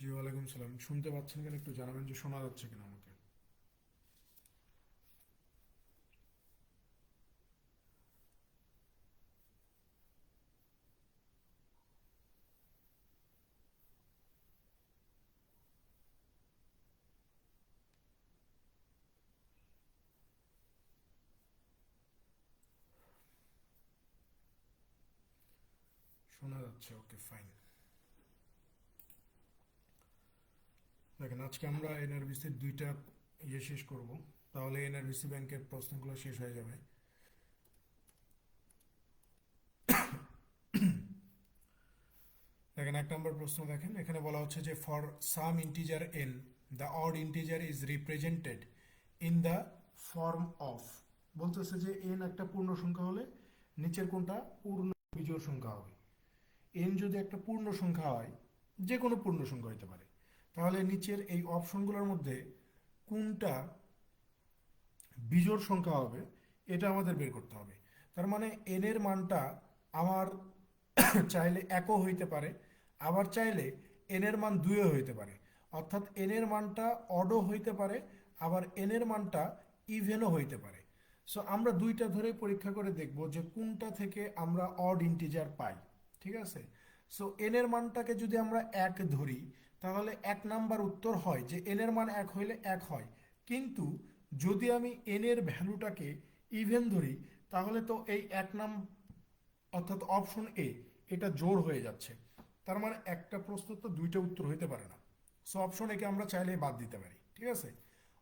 জি ওয়ালাইকুম সালাম। শুনতে পাচ্ছেন কিনা একটু জানাবেন, যে শোনা যাচ্ছে কিনা আমাকে। শোনা যাচ্ছে, ওকে ফাইন। দেখেন, আজকে আমরা এনআরবিসির দুইটা শেষ করব, তাহলে এনআরবিসি ব্যাংকের প্রশ্নগুলো শেষ হয়ে যাবে। দেখেন, 1 নম্বর প্রশ্ন দেখেন, এখানে বলা হচ্ছে যে for some integer N the odd integer is represented in the form of. বলতেছে যে এন একটা পূর্ণ সংখ্যা হলে নিচের কোনটা পূর্ণ বিজোড় সংখ্যা হবে। এন যদি একটা পূর্ণ সংখ্যা হয়, যে কোনো পূর্ণ সংখ্যা হতে পারে, তাহলে নিচের এই অপশনগুলোর মধ্যে কোনটা বিজোড় সংখ্যা হবে, এটা আমাদের বের করতে হবে। তার মানে এন এর মানটা আমার চাইলে একও হইতে পারে, আবার চাইলে এন এর মান দুইও হইতে পারে। অর্থাৎ এন এর মানটা অডও হইতে পারে, আবার এন এর মানটা ইভেনও হইতে পারে। সো আমরা দুইটা ধরে পরীক্ষা করে দেখব যে কোনটা থেকে আমরা অড ইন্টিজার পাই। ঠিক আছে। সো এন এর মানটাকে যদি আমরা এক ধরি, তাহলে 1 নাম্বার উত্তর হয় যে এন এর মান এক হইলে এক হয়। কিন্তু যদি আমি এন এর ভ্যালুটাকে ইভেন ধরি, তাহলে তো এই অর্থাৎ অপশন এ, এটা জোড় হয়ে যাচ্ছে। তার মানে একটা প্রশ্ন তো দুইটা উত্তর হইতে পারে না। সো অপশন একে আমরা চাইলে বাদ দিতে পারি। ঠিক আছে।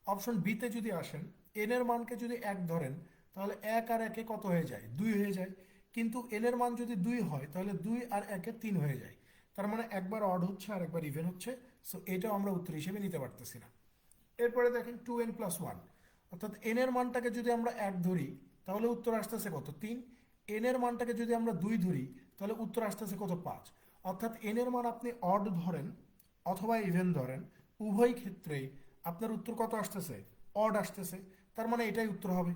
অপশন বিতে যদি আসেন, এন এর মানকে যদি এক ধরেন, তাহলে এক আর একে কত হয়ে যায়, দুই হয়ে যায়। কিন্তু এন এর মান যদি দুই হয়, তাহলে দুই আর একে তিন হয়ে যায়। তার মানে একবার অড হচ্ছে আর একবার ইভেন হচ্ছে। সো এটাও আমরা উত্তর হিসেবে নিতে পারতেছি না। এরপরে দেখেন 2n+1, অর্থাৎ এন এর মানটাকে যদি আমরা এক ধরি, তাহলে উত্তর আসতেছে কত, 3। এন এর মানটাকে যদি আমরা দুই ধরি, তাহলে উত্তর আসতেছে কত, 5। অর্থাৎ এন এর মান আপনি অড ধরেন অথবা ইভেন ধরেন, উভয় ক্ষেত্রেই আপনার উত্তর কত আসতেছে, অড আসতেছে। তার মানে এটাই উত্তর হবে।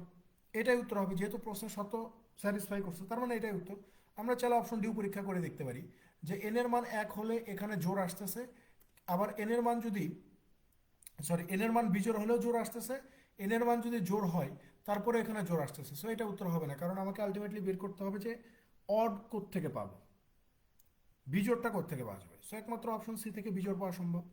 এটাই উত্তর হবে, যেহেতু প্রশ্নের শর্ত স্যাটিসফাই করছে, তার মানে এটাই উত্তর। আমরা চাইলে অপশন ডিও পরীক্ষা করে দেখতে পারি যে এন এর মান এক হলে এখানে জোর আসতেছে, আবার এন এর মান যদি, সরি, এন এর মান বিজোড় হলেও জোর আসতেছে। এন এর মান যদি জোর হয়, তারপরে এখানে জোর আসতেছে। সো এটা উত্তর হবে না, কারণ আমাকে আলটিমেটলি বের করতে হবে যে অড থেকে পাবো, বিজোড়টা থেকে পাওয়া যাবে। সো একমাত্র অপশন সি থেকে বিজোড় পাওয়া সম্ভব।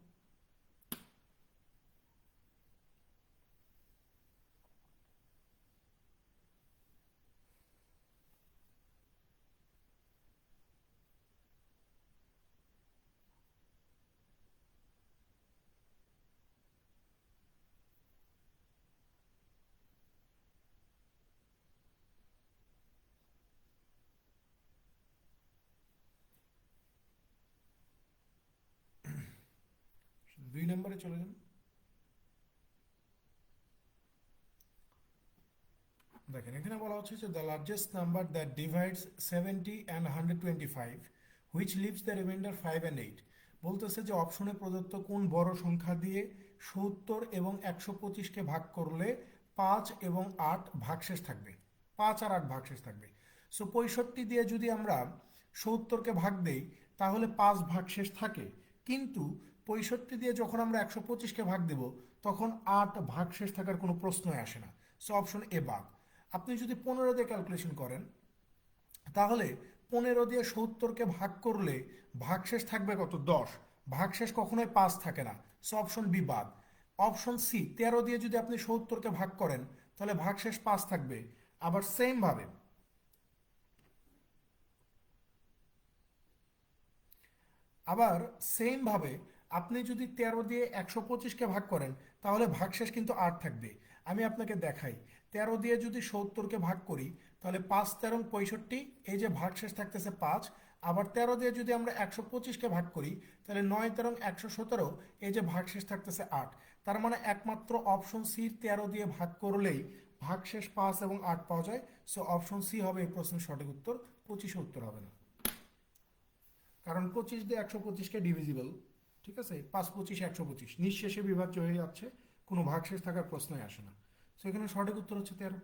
দুই নম্বরে চলে যান। দেখেন, এখানে বলা হচ্ছে যে the largest number that divides 70 and 125, which leaves the remainder 5 and 8। বলতেছে যে অপশনে প্রদত্ত কোন বড় সংখ্যা দিয়ে 70 এবং 125কে ভাগ করলে 5 এবং 8 ভাগশেষ থাকবে, 5 আর 8 ভাগশেষ থাকবে। সো 65 দিয়ে যদি আমরা 70কে ভাগ দেই, তাহলে 5 ভাগশেষ থাকে। কিন্তু 65 দিয়ে যখন আমরা 125কে ভাগ দেব, তখন 8 ভাগশেষ থাকার কোনো প্রশ্নই আসে না। সো অপশন এ বাদ। আপনি যদি 15 দিয়ে ক্যালকুলেশন করেন, তাহলে 15 দিয়ে 70কে ভাগ করলে ভাগশেষ থাকবে কত, 10। ভাগশেষ কখনোই 5 থাকে না। সো অপশন বি বাদ। অপশন সি, 13 দিয়ে যদি আপনি 70কে ভাগ করেন, তাহলে ভাগশেষ 5 থাকবে। আবার সেম ভাবে, আবার সেম ভাবে আপনি যদি 13 দিয়ে 125কে ভাগ করেন, তাহলে ভাগশেষ কিন্তু 8 থাকবে। আমি আপনাকে দেখাই, 13 দিয়ে যদি 70কে ভাগ করি, তাহলে 5 13 65, এই যে ভাগশেষ থাকতেছে 5। আবার 13 দিয়ে যদি আমরা 125কে ভাগ করি, তাহলে 9 13 117, এই যে ভাগশেষ থাকতেছে 8। তার মানে একমাত্র অপশন সি 13 দিয়ে ভাগ করলেই ভাগশেষ 5 এবং 8 পাওয়া যায়। সো অপশন সি হবে এই প্রশ্নের সঠিক উত্তর। 25 উত্তর হবে না, কারণ 25 দিয়ে 125কে ডিভিজিবল। ঠিক আছে, 5 25 125 নিঃশেষে বিভাজ্য হয়ে যাচ্ছে, কোনো ভাগশেষ থাকার প্রশ্নই আসে না। সো এখানে সঠিক উত্তর হচ্ছে 13।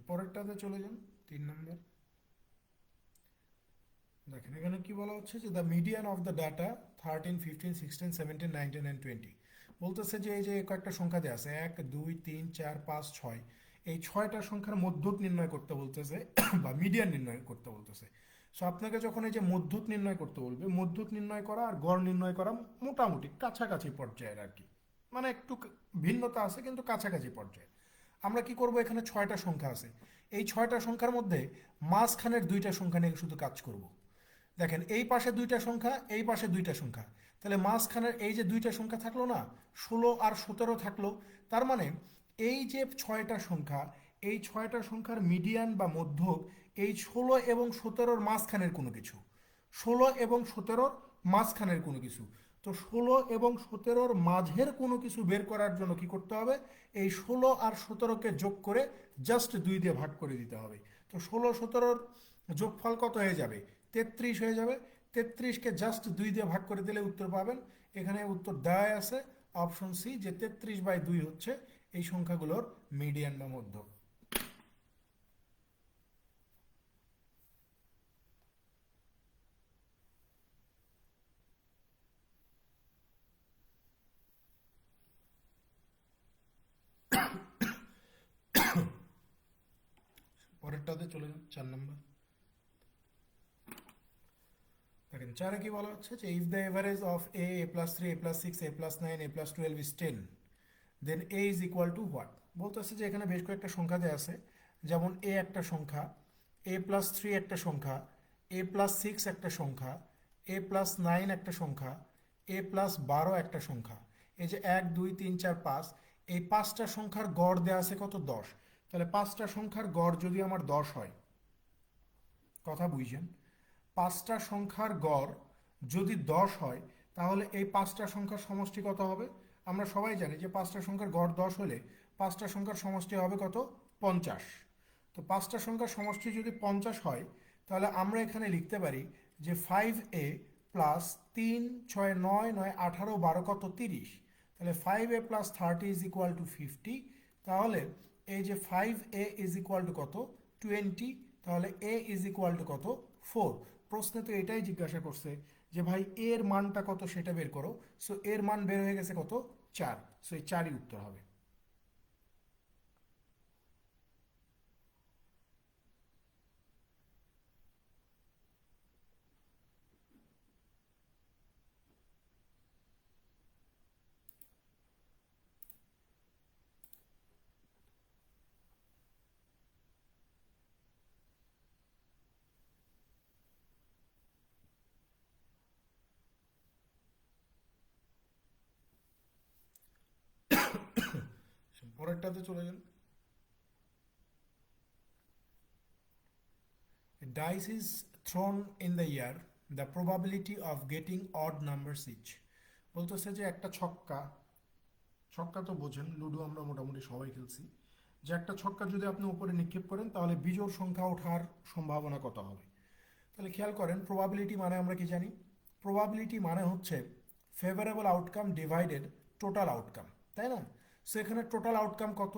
পরেরটাতে চলে যান, 3 নম্বর। দেখেন এখানে কি বলা হচ্ছে যে the median of the data 13, 15, 16, 17, 19 and 20। বলতেছে যে এই যে কয়েকটা সংখ্যা দেওয়া আছে 1, 2, 3, 4, 5, 6, এই 6টা সংখ্যার মধ্যক নির্ণয় করতে বলতেছে বা মিডিয়ান নির্ণয় করতে বলতেছে। সো আপনাকে যখন এই যে মধ্যক নির্ণয় করতে বলবে, মধ্যক নির্ণয় করা আর গড় নির্ণয় করা মোটামুটি কাছাকাছি পর্যায়ের আর কি, মানে একটু ভিন্নতা আছে কিন্তু কাছাকাছি পর্যায়ে। আমরা কি করব, এখানে 6টা সংখ্যা আছে, এই 6টা সংখ্যার মধ্যে মাঝখানের 2টা সংখ্যা নিয়ে শুধু কাজ করব। দেখেন এই পাশে 2টা সংখ্যা, এই পাশে 2টা সংখ্যা, তাহলে মাঝখানের এই যে 2টা সংখ্যা থাকলো না, 16 আর 17 থাকলো। তার মানে এই যে 6টা সংখ্যা, এই 6টা সংখ্যার মিডিয়ান বা মধ্যক এই 16 এবং 17-র মাঝখানের কোনো কিছু, 16 এবং 17-র মাঝখানের কোনো কিছু। তো 16 এবং 17-র মাঝের কোনো কিছু বের করার জন্য কি করতে হবে, এই 16 আর 17-কে যোগ করে জাস্ট 2 দিয়ে ভাগ করে দিতে হবে। তো 16, 17-র যোগফল কত হয়ে যাবে, 33 হয়ে যাবে। 33-কে জাস্ট 2 দিয়ে ভাগ করে দিলে উত্তর পাবেন। এখানে উত্তর দেওয়াই আছে অপশন সি, যে 33/2 হচ্ছে এই সংখ্যাগুলোর মিডিয়ান বা মধ্যক। পরেরটাতে চলে যান, 4 নম্বর। দেখেন 4-এ কি বলা হচ্ছে যে if the average of a+3, a+6, a+9, a+12 is 10, then a is equal to what. বলতেছে যে এখানে বেশ কয়েকটা সংখ্যা দেওয়া আছে, যেমন এ একটা সংখ্যা, a+3 একটা সংখ্যা, a+6 একটা সংখ্যা, a+9 একটা সংখ্যা, a+12 একটা সংখ্যা। এই যে 1, 2, 3, 4, 5, এই 5টা সংখ্যার গড় দেওয়া আছে কত, 10। তাহলে 5টা সংখ্যার গড় যদি আমার 10 হয়, কথা বুঝছেন, 5টা সংখ্যার গড় যদি 10 হয়, তাহলে এই 5টা সংখ্যার সমষ্টি কত হবে। আমরা সবাই জানি যে 5টা সংখ্যার গড় 10 হলে 5টা সংখ্যার সমষ্টি হবে কত, 50। তো 5টা সংখ্যার সমষ্টি যদি 50 হয়, তাহলে আমরা এখানে লিখতে পারি যে 5a প্লাস 3, 6, 9, 9, 18, 12 কত, 30। তাহলে 5a plus 30 is equal two 50। তাহলে এই যে 5a ইজ ইকুয়াল টু কত, 20। তাহলে a ইজ ইকুয়াল টু কত, 4। প্রশ্নে তো এটাই জিজ্ঞাসা করছে যে ভাই এর মানটা কত সেটা বের করো। সো এর মান বের হয়ে গেছে কত, 4। সো এই 4ই উত্তর হবে। পরেরটাতে চলে যান। Dice is thrown in the air, the probability of getting odd numbers each। বলতেছে যে একটা ছক্কা, ছক্কা তো বোঝেন, লুডো আমরা মোটামুটি সবাই খেলছি, যে একটা ছক্কা যদি আপনি উপরে নিক্ষেপ করেন তাহলে বিজোড় সংখ্যা ওঠার সম্ভাবনা কত হবে। তাহলে খেয়াল করেন, প্রবাবিলিটি মানে আমরা কি জানি, প্রবাবিলিটি মানে হচ্ছে favourable outcome divided total outcome, তাই না। সো এখানে টোটাল আউটকাম কত,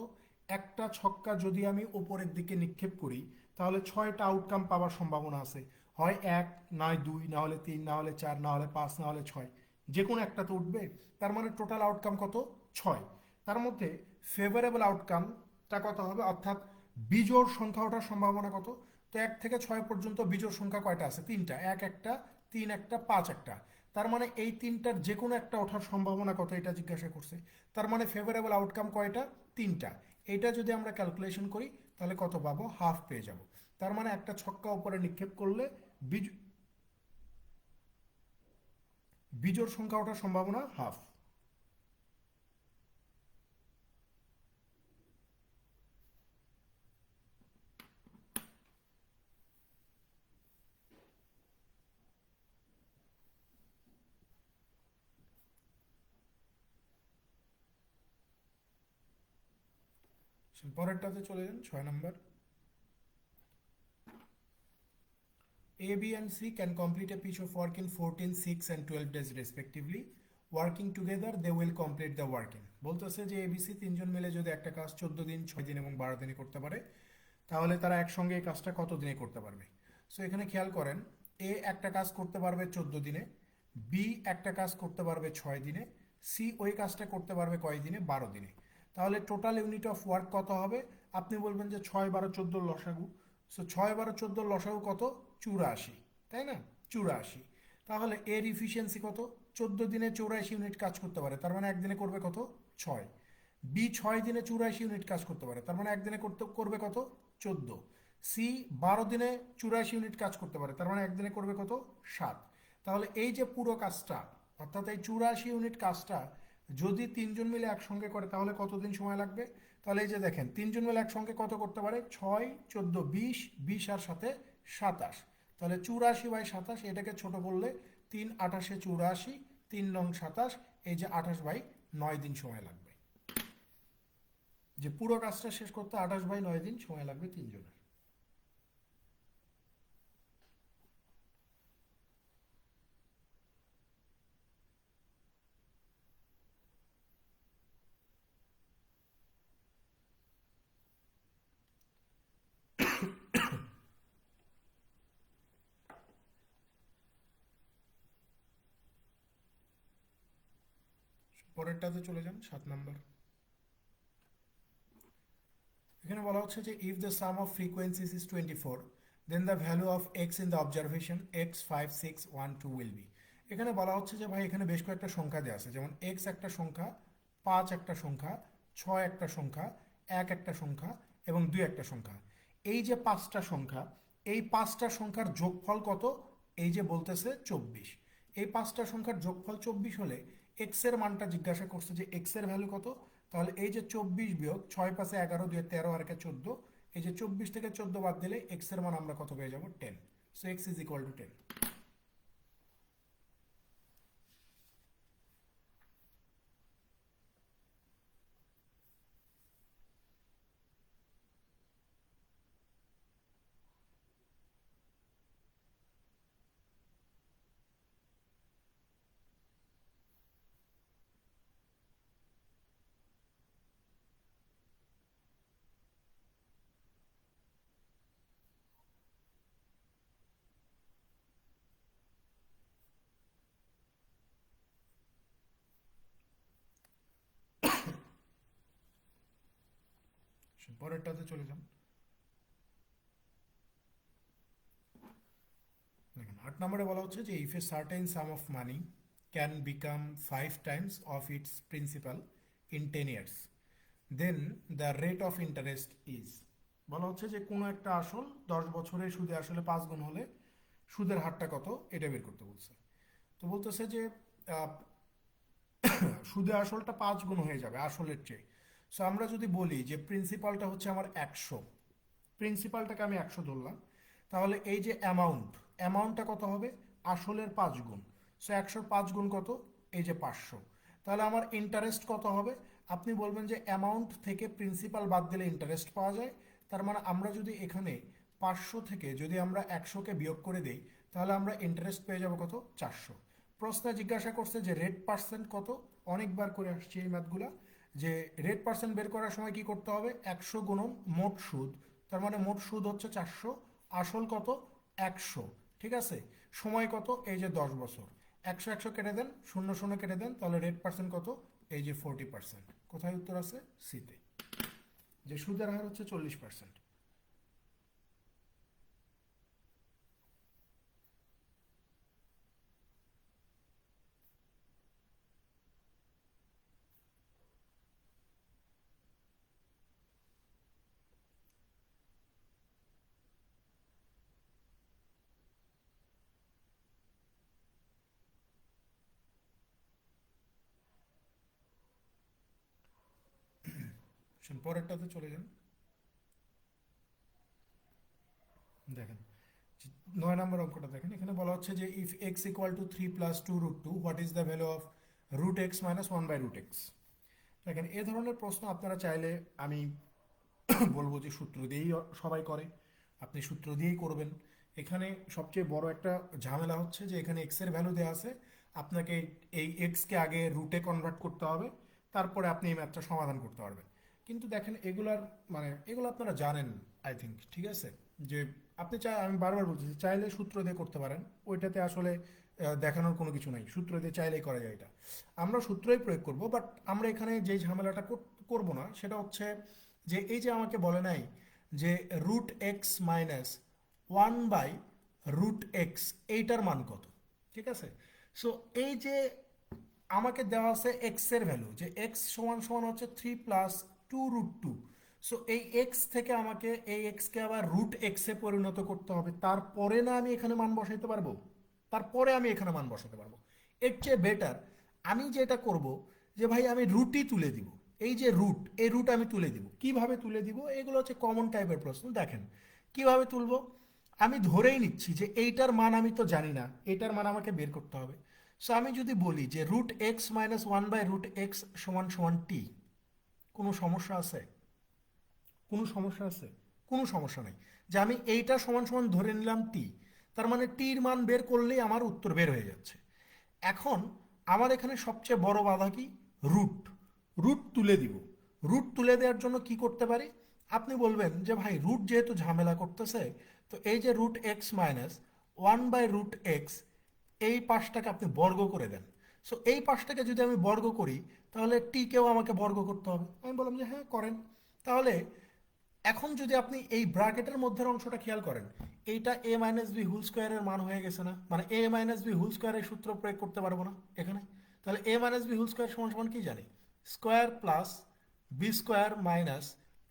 একটা ছক্কা যদি আমি উপরের দিকে নিক্ষেপ করি তাহলে 6টা আউটকাম পাওয়ার সম্ভাবনা আছে, হয় 1, নয় 2, না হলে 3, না হলে 4, না হলে 5, না হলে 6, যে কোনো একটা তো উঠবে। তার মানে টোটাল আউটকাম কত, 6। তার মধ্যে ফেভারেবল আউটকামটা কত হবে, অর্থাৎ বিজোড় সংখ্যা ওঠার সম্ভাবনা কত। তো 1 থেকে 6 পর্যন্ত বিজোড় সংখ্যা কয়টা আছে, 3টা, 1 একটা, 3 একটা, 5 একটা। তার মানে এই 3টার যে কোনো একটা ওঠার সম্ভাবনা কত এটা জিজ্ঞাসা করছে। তার মানে ফেভারেবল আউটকাম কয়টা, 3টা। এটা যদি আমরা ক্যালকুলেশন করি তাহলে কত পাবো, হাফ পেয়ে যাব। তার মানে একটা ছক্কা উপরে নিক্ষেপ করলে বিজোড় সংখ্যা ওঠার সম্ভাবনা হাফ। পরেরটাতে চলে যান, 6 নম্বর। A, B, and C can complete a piece of work in 14, 6, and 12 days respectively. Working together, they will complete the work in। বলতেছে যে ABC তিনজন মিলে যদি একটা কাজ 14 দিন, 6 দিন এবং 12 দিনে করতে পারে, তাহলে তারা একসঙ্গে এই কাজটা কত দিনে করতে পারবে? সো এখানে খেয়াল করেন, এ একটা কাজ করতে পারবে 14 দিনে, বি একটা কাজ করতে পারবে 6 দিনে, সি ওই কাজটা করতে পারবে কয় দিনে? 12 দিনে। তাহলে টোটাল ইউনিট অফ ওয়ার্ক কত হবে? আপনি বলবেন যে 6, 12, 14 লসাগু। সো 6, 12, 14 লসাগু কত? 84, তাই না? 84। তাহলে এর ইফিসিয়েন্সি কত? 14 দিনে 84 ইউনিট কাজ করতে পারে, তার মানে একদিনে করবে কত? 6। বি 6 দিনে 84 ইউনিট কাজ করতে পারে, তার মানে একদিনে করবে কত? 14। সি 12 দিনে 84 ইউনিট কাজ করতে পারে, তার মানে একদিনে করবে কত? 7। তাহলে এই যে পুরো কাজটা, অর্থাৎ এই 84 ইউনিট কাজটা যদি তিনজন মিলে একসঙ্গে করে তাহলে কতদিন সময় লাগবে? তাহলে এই যে দেখেন, তিনজন মিলে একসঙ্গে কত করতে পারে? 6, 14, 20, 20 আর সাথে 27। তাহলে 84/27, এটাকে ছোট করলে 3, 28, 84, 3 × 27, এই যে 28/9 দিন সময় লাগবে। যে পুরো কাজটা শেষ করতে 28/9 দিন সময় লাগবে তিনজনের। পরেরটাতে চলে যান, 7 নম্বর। এখানে বলা হচ্ছে যে if the sum of frequencies is 24, then the value of x in the observation x 5 6 1 2 will be. এখানে বলা হচ্ছে যে ভাই এখানে বেশ কয়েকটা সংখ্যা দেওয়া আছে, যেমন এক্স একটা সংখ্যা, 5 একটা সংখ্যা, 6 একটা সংখ্যা, 1 একটা সংখ্যা এবং 2 একটা সংখ্যা। এই যে 5টা সংখ্যা, এই 5টা সংখ্যার যোগফল কত? এই যে বলতেছে 24। এই 5টা সংখ্যার যোগফল 24 হলে এক্স এর মানটা জিজ্ঞাসা করছে যে এক্স এর ভ্যালু কত। তাহলে এই যে 24 বিয়োগ 6 5 11 2 13 আর 1 14, এই যে 24 থেকে 14 বাদ দিলে এক্স এর মান আমরা কত পেয়ে যাব? 10। So x is equal to 10। পরেরটাতে চলে যান। দেখেন 8 নম্বরে বলা হচ্ছে যে if a certain sum of money can become 5 times of its principal in 10 years, then the rate of interest is. বলা হচ্ছে যে কোনো একটা আসল 10 বছরে সুদে আসলে 5 গুণ হলে সুদের হারটা কত, এটা বের করতে বলছে। তো বলতেছে যে আহ, সুদে আসলটা 5 গুণ হয়ে যাবে আসলের চেয়ে। সো আমরা যদি বলি যে প্রিন্সিপালটা হচ্ছে আমার 100, প্রিন্সিপালটাকে আমি 100 ধরলাম, তাহলে এই যে অ্যামাউন্টটা কত হবে? আসলের 5 গুণ। সো 100 5 গুণ কত? এই যে 500। তাহলে আমার ইন্টারেস্ট কত হবে? আপনি বলবেন যে অ্যামাউন্ট থেকে প্রিন্সিপাল বাদ দিলে ইন্টারেস্ট পাওয়া যায়, তার মানে আমরা যদি এখানে 500 থেকে যদি আমরা 100কে বিয়োগ করে দেই তাহলে আমরা ইন্টারেস্ট পেয়ে যাব কত? 400। প্রশ্নে জিজ্ঞাসা করছে যে রেট পার্সেন্ট কত। অনেকবার করে আসছে এই ম্যাথগুলা, যে রেট পার্সেন্ট বের করার সময় কি করতে হবে? 100 গুণন মোট সুদ, তার মানে মোট সুদ হচ্ছে 400, আসল কত? 100। ঠিক আছে, সময় কত? এই যে 10 বছর। 100 100 কেটে দেন, 0 0 কেটে দেন, তাহলে রেট পার্সেন্ট কত? এই যে 40%। কোথায় উত্তর আছে? সিতে। যে সুদের হার হচ্ছে 40%। পরেরটাতে চলে যান। দেখেন 9 নম্বর অঙ্কটা দেখেন, এখানে বলা হচ্ছে যে if x equal to 3 + 2√2, what is the value of √x - 1/√x। দেখেন এ ধরনের প্রশ্ন আপনারা চাইলে আমি বলবো যে সূত্র দিয়েই সবাই করে, আপনি সূত্র দিয়েই করবেন। এখানে সবচেয়ে বড় একটা ঝামেলা হচ্ছে যে এখানে এক্স এর ভ্যালু দেওয়া আছে, আপনাকে এই এক্সকে আগে রুটে কনভার্ট করতে হবে, তারপরে আপনি এই ম্যাথটা সমাধান করতে পারবেন। কিন্তু দেখেন এগুলার মানে এগুলো আপনারা জানেন আই থিঙ্ক, ঠিক আছে? যে আপনি চাই, আমি বারবার বলতেছি, চাইলে সূত্র দিয়ে করতে পারেন, ওইটাতে আসলে দেখানোর কোনো কিছু নাই, সূত্র দিয়ে চাইলেই করা যায় এটা। আমরা সূত্রই প্রয়োগ করব, বাট আমরা এখানে যে ঝামেলাটা করব না সেটা হচ্ছে যে এই যে আমাকে বলে নাই যে রুট এক্স মাইনাস 1/√x এইটার মান কত, ঠিক আছে? সো এই যে আমাকে দেওয়া আছে এক্স এর ভ্যালু, যে এক্স সমান সমান হচ্ছে 3 + 2√2। সো এই এক্স থেকে আমাকে এই এক্সকে আবার √x-এ পরিণত করতে হবে, তারপরে না আমি এখানে মান বসাইতে পারবো, তারপরে আমি এখানে মান বসাতে পারবো। এর চেয়ে বেটার আমি যেটা করব যে ভাই আমি রুটই তুলে দিব, এই যে রুট, এই রুট আমি তুলে দিব। কিভাবে তুলে দিব? এগুলো হচ্ছে কমন টাইপের প্রশ্ন। দেখেন কিভাবে তুলবো। আমি ধরেই নিচ্ছি যে এইটার মান আমি তো জানি না, এইটার মান আমাকে বের করতে হবে। সো আমি যদি বলি যে √x - 1/√x সমান সমান টি, কোনো সমস্যা আছে? কোনো সমস্যা আছে? কোনো সমস্যা নেই। যে আমি এইটা সমান সমান ধরে নিলাম টি, তার মানে টির মান বের করলেই আমার উত্তর বের হয়ে যাচ্ছে। এখন আমার এখানে সবচেয়ে বড় বাধা কি? রুট। রুট তুলে দিব। রুট তুলে দেওয়ার জন্য কি করতে পারি? আপনি বলবেন যে ভাই রুট যেহেতু ঝামেলা করতেছে, তো এই যে √x - 1/√x এই পাশটাকে আপনি বর্গ করে দেন। সো এই পাশটাকে যদি আমি বর্গ করি, তাহলে টিকেও আমাকে বর্গ করতে হবে। আমি বললাম যে হ্যাঁ করেন। তাহলে এখন যদি আপনি এই ব্র্যাকেটের মধ্যের অংশটা খেয়াল করেন, এইটা a - b হোল স্কোয়ারের মান হয়ে গেছে না? মানে a - b হোল স্কোয়ারের সূত্র প্রয়োগ করতে পারবো না এখানে। তাহলে a - b হোল স্কোয়ার সমান সমান কি জানি? Square plus b square minus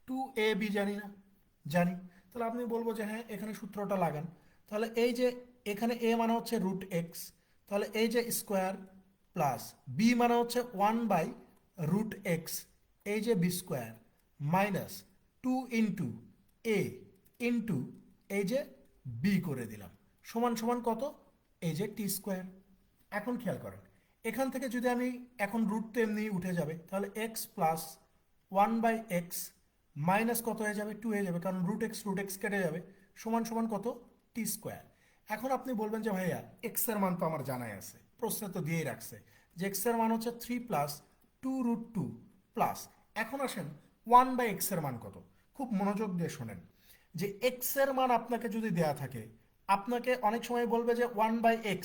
2ab, জানি না? জানি। তাহলে আপনি বলবো যে হ্যাঁ এখানে সূত্রটা লাগান। তাহলে এই যে এখানে a মানে হচ্ছে √x, তাহলে এই যে স্কোয়ার প্লাস b মানে হচ্ছে 1/√x, এই যে বি স্কোয়ার মাইনাস 2 × a এই যে বি করে দিলাম, সমান সমান কত? এই যে টি স্কোয়ার। এখন খেয়াল করেন, এখান থেকে যদি আমি এখন রুট তো এমনি উঠে যাবে, তাহলে এক্স প্লাস 1/x মাইনাস কত হয়ে যাবে? 2 হয়ে যাবে, কারণ √x কেটে যাবে, সমান সমান কত? টি স্কোয়ার। এখন আপনি বলবেন যে ভাইয়া এক্স এর মান তো আমার জানাই আছে, প্রশ্নে তো দিয়েই রাখছে যে এক্স এর মান হচ্ছে 3 + 2√2 প্লাস, এখন আসেন 1/x এর মান কত? খুব মনোযোগ দিয়ে শোনেন, যে এক্স এর মান আপনাকে যদি দেয়া থাকে, আপনাকে অনেক সময় বলবে যে 1/x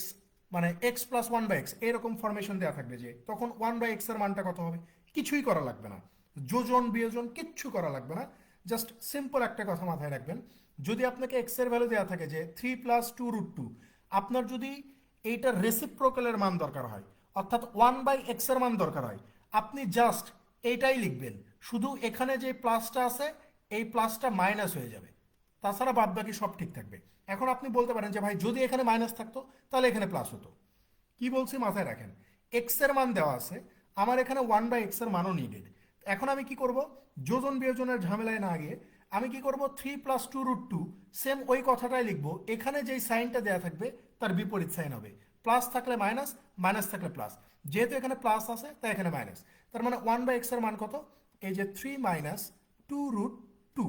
মানে x + 1/x এরকম ফরমেশন দেওয়া থাকবে, যে তখন 1/x এর মানটা কত হবে? কিছুই করা লাগবে না, যোজন বিয়োজন কিচ্ছু করা লাগবে না। জাস্ট সিম্পল একটা কথা মাথায় রাখবেন, যদি আপনাকে এক্স এর ভ্যালু দেওয়া থাকে যে 3 + 2√2, আপনার যদি এইটার রেসিপ্রোকালের মান দরকার হয়, অর্থাৎ 1/x এর মান দরকার হয়, আপনি জাস্ট এইটাই লিখবেন। শুধু এখানে যে প্লাসটা আছে, এই প্লাসটা মাইনাস হয়ে যাবে, তাছাড়া বাদ বাকি সব ঠিক থাকবে। এখন আপনি বলতে পারেন যে ভাই যদি এখানে মাইনাস থাকতো তাহলে এখানে প্লাস হতো। কি বলছি মাথায় রাখেন, এক্স এর মান দেওয়া আছে, আমার এখানে 1/x এর মানও নিডেড। এখন আমি কি করব? যোজন বিয়োজনের ঝামেলায় না গিয়ে আমি কি করব? 3 + 2√2 সেম ওই কথাটাই লিখবো, এখানে যেই সাইনটা দেওয়া থাকবে তার বিপরীত সাইন হবে। প্লাস থাকলে মাইনাস, মাইনাস থাকলে প্লাস, যেহেতু এখানে প্লাস আছে তাই এখানে মাইনাস। তার মানে 1/x এর মান কত? এই যে 3 - 2√2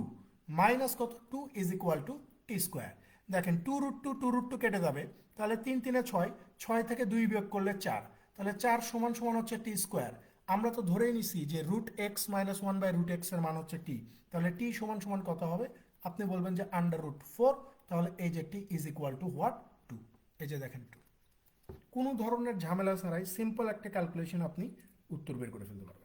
মাইনাস কত? 2 = টি স্কোয়ার। দেখেন 2√2 কেটে যাবে, তাহলে 3 × 3 = 6, 6 থেকে 2 বিয়োগ করলে 4, তাহলে 4 সমান সমান হচ্ছে টি স্কোয়ার। আমরা তো ধরেই নিছি যে √x - 1/√x এর মান হচ্ছে টি, তাহলে টি সমান সমান কত হবে? আপনি বলবেন যে √4, তাহলে এই যে টি = হোয়াট? 2। এই যে দেখেন 2, কোনো ধরনের ঝামেলা ছাড়াই সিম্পল একটা ক্যালকুলেশন আপনি উত্তর বের করে ফেলতে পারবেন।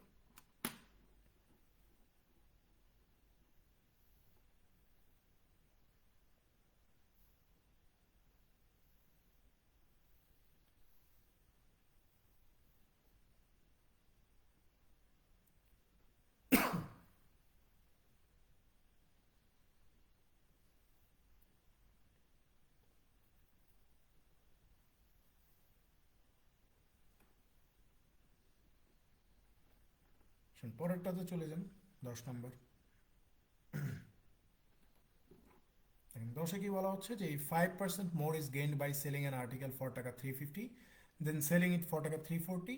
পরেরটাতে চলে যান, 10 নম্বর। 10-এ কি বলা হচ্ছে যে 5% more is gained by selling an article for টাকা 350, দেন সেলিং ইট ফর টাকা 340,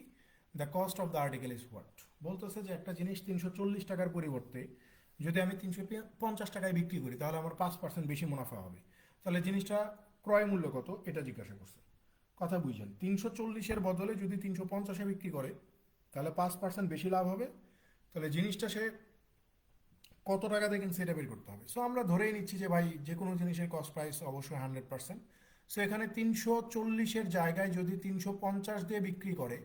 the cost of the article is what. বলতেছে যে একটা জিনিস 340 টাকার পরিবর্তে যদি আমি 350 টাকায় বিক্রি করি, তাহলে আমার 5% বেশি মুনাফা হবে। তাহলে জিনিসটা ক্রয় মূল্য কত এটা জিজ্ঞাসা করছে। কথা বুঝছেন, 340-এর বদলে যদি 350-এ বিক্রি করে, তাহলে 5% বেশি লাভ হবে। তাহলে জিনিসটা সে কত টাকা দেখেন সেটা বের করতে হবে। সো আমরা ধরেই নিচ্ছি যে ভাই যে কোনো জিনিসের কস্ট প্রাইস অবশ্যই 100%। সো এখানে 340-এর জায়গায় যদি 350 দিয়ে বিক্রি করে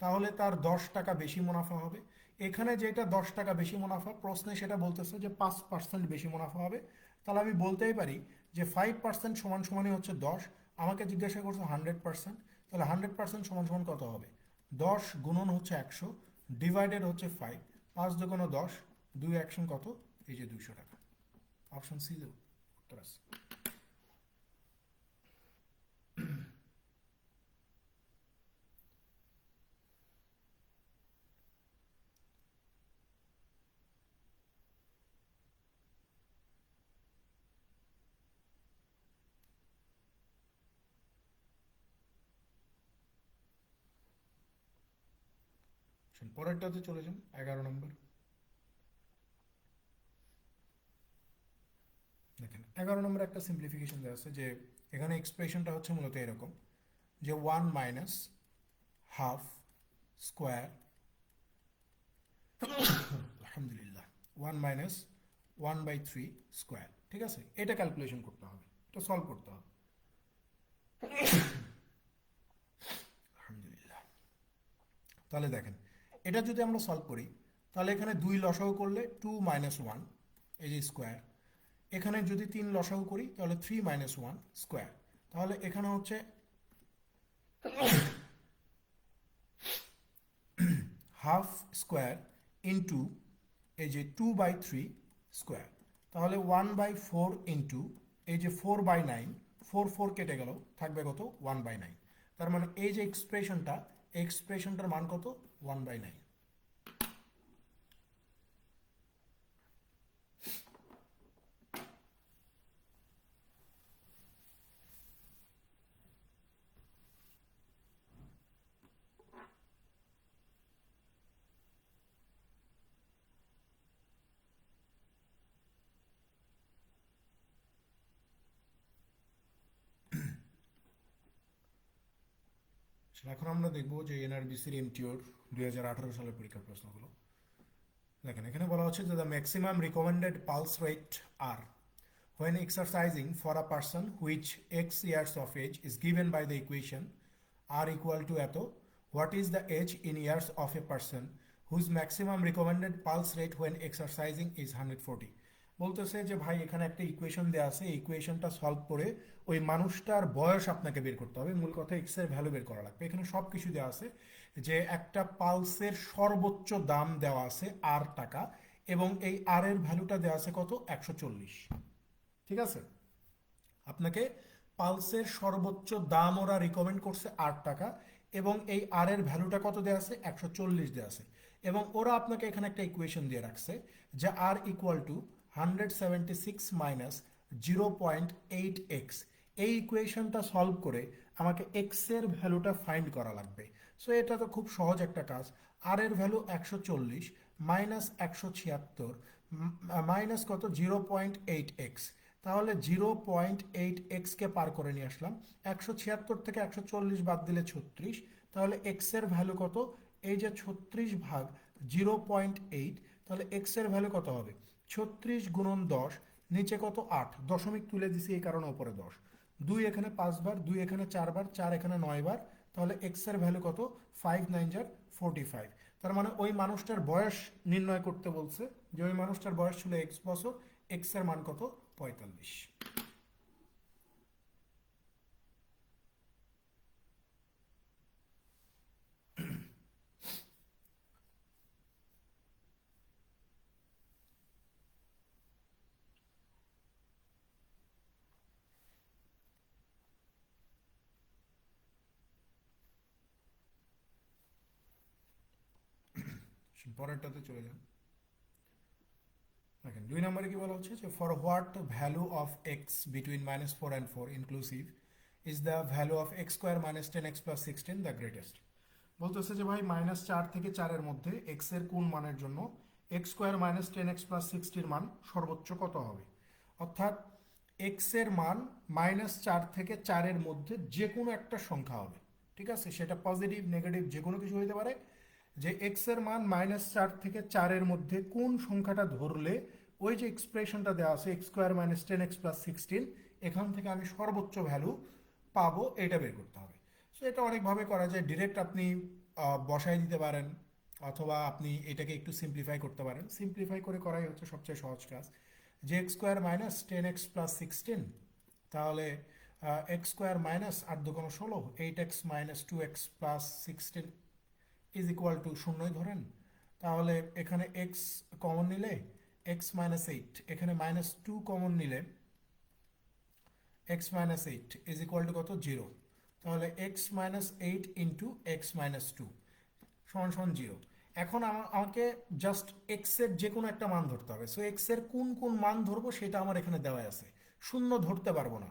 তাহলে তার 10 টাকা বেশি মুনাফা হবে। এখানে যেটা 10 টাকা বেশি মুনাফা, প্রশ্নে সেটা বলতেছে যে 5% বেশি মুনাফা হবে। তাহলে আমি বলতেই পারি যে 5% সমান সমানই হচ্ছে 10। আমাকে জিজ্ঞাসা করছে 100%, তাহলে 100% সমান সমান কত হবে? 10 গুণন হচ্ছে 100, ডিভাইডেড হচ্ছে 5, 5 দুগুণ 10, 2 অ্যাকশন কত? এই যে 200 টাকা। অপশন সি উত্তর আছে। পরেরটাতে চলে যান, 11 নম্বর। দেখেন 11 নম্বরে একটা সিম্পলিফিকেশন দেওয়া আছে যে এখানে এক্সপ্রেশনটা হচ্ছে মূলত এরকম যে 1 মাইনাস হাফ স্কোয়ার, আলহামদুলিল্লাহ, 1 মাইনাস 1/3 স্কোয়ার। ঠিক আছে, এটা ক্যালকুলেশন করতে হবে, এটা সলভ করতে হবে। আলহামদুলিল্লাহ। তাহলে দেখেন এটা যদি আমরা সলভ করি তাহলে এখানে 2 লসাগু করলে 2 মাইনাস 1, এই যে স্কোয়ার। এখানে যদি 3 লসাগু করি তাহলে 3 মাইনাস 1 স্কোয়ার। তাহলে এখানে হচ্ছে হাফ স্কোয়ার ইন্টু এই যে 2/3 স্কোয়ার। তাহলে 1/4 ইন্টু এই যে 4/9, 4 কেটে গেল, থাকবে কত? 1/9। তার মানে এই যে এক্সপ্রেশনটা, এক্সপ্রেশনটার মান কত? 1/9। এখন আমরা দেখবো যে এনআরবিসির এমটিওর 2018 সালের পরীক্ষার প্রশ্নগুলো। দেখেন এখানে বলা হচ্ছে যে the maximum recommended pulse rate আর when exercising for a person which x years of age is given by the equation r equal to এত, what is the age in years of a person whose maximum recommended pulse rate when exercising is 140? বলতেছে যে ভাই এখানে একটা equation দেওয়া আছে, এই ইকুয়েশনটা solve করে ওই মানুষটার বয়স আপনাকে বের করতে হবে। মূল কথা এক্স এর ভ্যালু বের করা লাগবে। এখানে সব কিছু দেওয়া আছে যে একটা পালসের সর্বোচ্চ দাম দেওয়া আছে আর টাকা, এবং এই আর এর ভ্যালুটা দেওয়া আছে কত? 140। ঠিক আছে, আপনাকে পালসের সর্বোচ্চ দাম ওরা রিকমেন্ড করছে 8 টাকা, এবং এই আর এর ভ্যালুটা কত দেওয়া আছে? 140 দেওয়া আছে। এবং ওরা আপনাকে এখানে একটা ইকুয়েশন দিয়ে রাখছে যে আর ইকুয়াল টু 176 মাইনাস 0.8x। এই ইকুয়েশনটা সলভ করে আমাকে এক্স এর ভ্যালুটা ফাইন্ড করা লাগবে। সো এটা তো খুব সহজ একটা কাজ। আর এর ভ্যালু 140 মাইনাস 176 মাইনাস কত? 0.8x। তাহলে 0.8x-কে পার করে নিয়ে আসলাম। 176 থেকে 140 বাদ দিলে 36। তাহলে এক্স এর ভ্যালু কত? এই যে 36 ভাগ 0.8, তাহলে এক্স এর ভ্যালু কত হবে? 36 গুণন 10, নিচে কত? 8, দশমিক তুলে দিছি এই কারণে উপরে 10। 2 এখানে 5 বার, 2 এখানে 4 বার, 4 এখানে 9 বার। তাহলে এক্স এর ভ্যালু কত? 5 9 45। তার মানে ওই মানুষটার বয়স নির্ণয় করতে বলছে, যে ওই মানুষটার বয়স ছিল এক্স বছর, এক্স এর মান কত? 45। পরেরটাতে চলে যান। দেখেন 2 নম্বরে কি বলা হচ্ছে যে for what value of x between -4 and 4 inclusive is the value of x square minus 10x plus 16 the greatest. বলতেছে যে ভাই -4 থেকে 4-এর মধ্যে এক্স এর কোন মানের জন্য x square minus 10x plus 60 মান সর্বোচ্চ কত হবে? অর্থাৎ এক্স এর মান -4 থেকে 4-এর মধ্যে যে কোনো একটা সংখ্যা হবে। ঠিক আছে, সেটা পজিটিভ নেগেটিভ যে কোনো কিছু হতে পারে। যে এক্স এর মান -4 থেকে 4-এর মধ্যে কোন সংখ্যাটা ধরলে ওই যে এক্সপ্রেশনটা দেওয়া আছে x square minus 10x plus 16, এখান থেকে আমি সর্বোচ্চ ভ্যালু পাবো এটা বের করতে হবে। সো এটা অনেকভাবে করা যায়, ডিরেক্ট আপনি বসায় দিতে পারেন, অথবা আপনি এটাকে একটু সিম্পলিফাই করতে পারেন। সিম্পলিফাই করে করাই হচ্ছে সবচেয়ে সহজ কাজ। যে x square minus 10x plus 16, তাহলে x square minus 8×2 = 16, 8x minus 2x plus 16 is equal to শূন্যই ধরেন। তাহলে এখানে এক্স কমন নিলে এক্স মাইনাস 8, এখানে মাইনাস 2 কমন নিলে x minus 8 is equal to কত? 0। তাহলে x minus 8 into x minus 2 সমান সমান 0। এখন আমাকে জাস্ট এক্স এর যে কোনো একটা মান ধরতে হবে। সো এক্স এর কোন কোন মান ধরবো সেটা আমার এখানে দেওয়া আছে। শূন্য ধরতে পারবো না,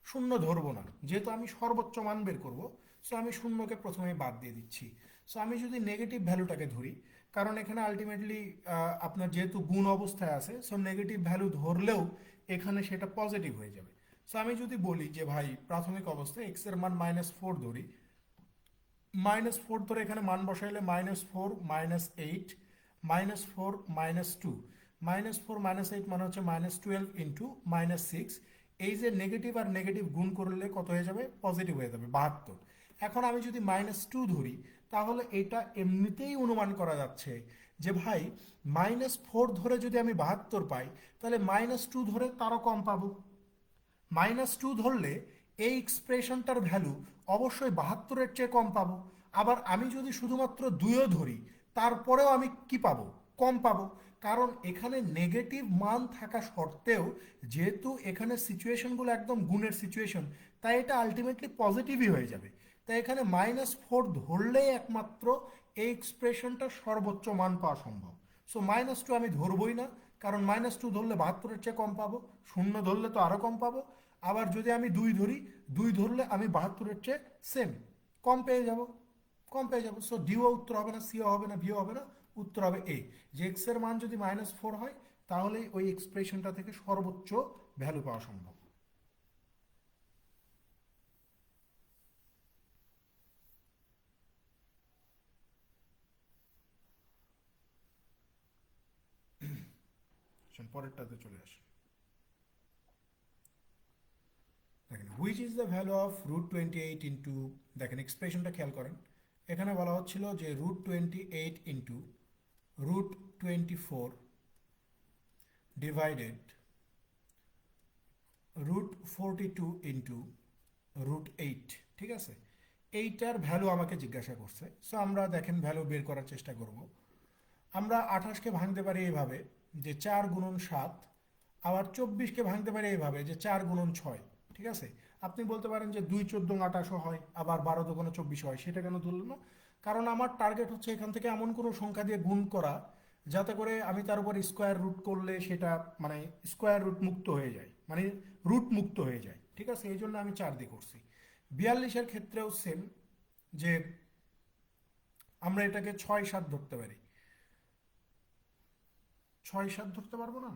শূন্য ধরবো না, যেহেতু আমি সর্বোচ্চ মান বের করব। সো আমি শূন্যকে প্রথমে বাদ দিয়ে দিচ্ছি। সো আমি যদি নেগেটিভ ভ্যালুটাকে ধরি, কারণ এখানে আলটিমেটলি আপনার যেহেতু গুণ অবস্থায় আছে, সো নেগেটিভ ভ্যালু ধরলেও এখানে সেটা পজিটিভ হয়ে যাবে। সো আমি যদি বলি যে ভাই প্রাথমিক অবস্থায় এক্স এর মান -4 ধরি, -4 ধরে এখানে মান বসাইলে -4 -8 -4 -2, -4 -8 মানে হচ্ছে -12 ইন্টু -6। এই যে নেগেটিভ আর নেগেটিভ গুণ করলে কত হয়ে যাবে? পজিটিভ হয়ে যাবে, 72। এখন আমি যদি -2 ধরি, তাহলে এটা এমনিতেই অনুমান করা যাচ্ছে যে ভাই -4 ধরে যদি আমি 72 পাই, তাহলে -2 ধরে তারও কম পাবো। -2 ধরলে এই এক্সপ্রেশনটার ভ্যালু অবশ্যই 72-এর চেয়ে কম পাবো। আবার আমি যদি শুধুমাত্র 2ও ধরি, তারপরেও আমি কি পাবো? কম পাবো। কারণ এখানে নেগেটিভ মান থাকা সত্ত্বেও যেহেতু এখানে সিচুয়েশনগুলো একদম গুণের সিচুয়েশন, তাই এটা আলটিমেটলি পজিটিভই হয়ে যাবে। তাই এখানে -4 ধরলেই একমাত্র এই এক্সপ্রেশনটার সর্বোচ্চ মান পাওয়া সম্ভব। সো -2 আমি ধরবই না, কারণ -2 ধরলে 72-এর চেয়ে কম পাবো, শূন্য ধরলে তো আরও কম পাবো। আবার যদি আমি 2 ধরি, 2 ধরলে আমি 72-এর চেয়ে সেম কম পেয়ে যাব, কম পেয়ে যাব। সো ডিও উত্তর হবে না, সিও হবে না, বিও হবে না, উত্তর হবে এ। যে এক্স এর মান যদি -4 হয়, তাহলে ওই এক্সপ্রেশনটা থেকে সর্বোচ্চ ভ্যালু পাওয়া সম্ভব। পরেরটাতে চলে আসে, দেখেন which is the value of √28 into, দেখেন এক্সপ্রেশনটা খেয়াল করেন। এখানে বলা হচ্ছিল যে √28 ইন্টু √24 ডিভাইডেড √42 ইন্টু √8, ঠিক আছে? এইটার ভ্যালু আমাকে জিজ্ঞাসা করছে। সো আমরা দেখেন ভ্যালু বের করার চেষ্টা করব। আমরা 28কে ভাঙতে পারি এইভাবে যে 4 × 7, আবার 24কে ভাঙতে পারি এইভাবে যে 4 × 6, ঠিক আছে? আপনি বলতে পারেন যে 2 × 14 = 28 হয়, আবার 12 × 2 = 24 হয়, সেটা কেন ধরল না? কারণ আমার টার্গেট হচ্ছে এখান থেকে এমন কোনো সংখ্যা দিয়ে গুণ করা যাতে করে আমি তার উপর স্কোয়ার রুট করলে সেটা মানে স্কোয়ার রুট মুক্ত হয়ে যায়, মানে রুট মুক্ত হয়ে যায়, ঠিক আছে? এই জন্য আমি 4 দিয়ে করছি। 42-এর ক্ষেত্রেও সেম, যে আমরা এটাকে 6-7 ধরতে পারি। 6-7 ধরতে পারবো না?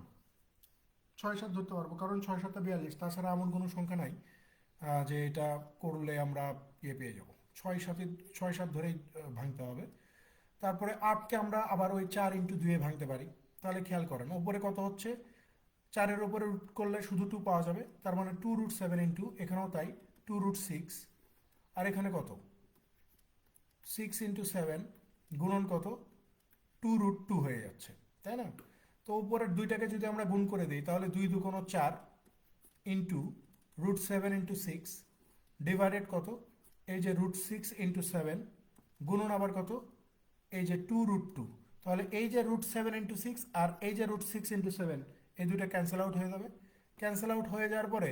6-7 ধরতে পারবো, কারণ 6-7 42, তাছাড়া এমন কোনো সংখ্যা নাই যে এটা করলে আমরা ইয়ে পেয়ে যাবো। 6-7, 6-7 ধরেই ভাঙতে হবে। তারপরে 8কে আমরা আবার ওই 4 × 2 ভাঙতে পারি। তাহলে খেয়াল করেন ওপরে কত হচ্ছে, 4-এর উপরে রুট করলে শুধু 2 পাওয়া যাবে, তার মানে 2√7 ইন্টু, এখানেও তাই 2√6, আর এখানে কত 6 × 7 গুণন কত 2√2 হয়ে যাচ্ছে, তাই না? তো উপরের দুইটাকে যদি আমরা গুণ করে দিই, তাহলে 2×2 = 4 ইন্টু √7 × 6 ডিভাইডেড কত, এই যে √6 × 7 গুণন আবার কত, এই যে 2√2। তাহলে এই যে √7 × 6 আর এই যে √6 × 7, এই দুইটা ক্যান্সেল আউট হয়ে যাবে। ক্যান্সেল আউট হয়ে যাওয়ার পরে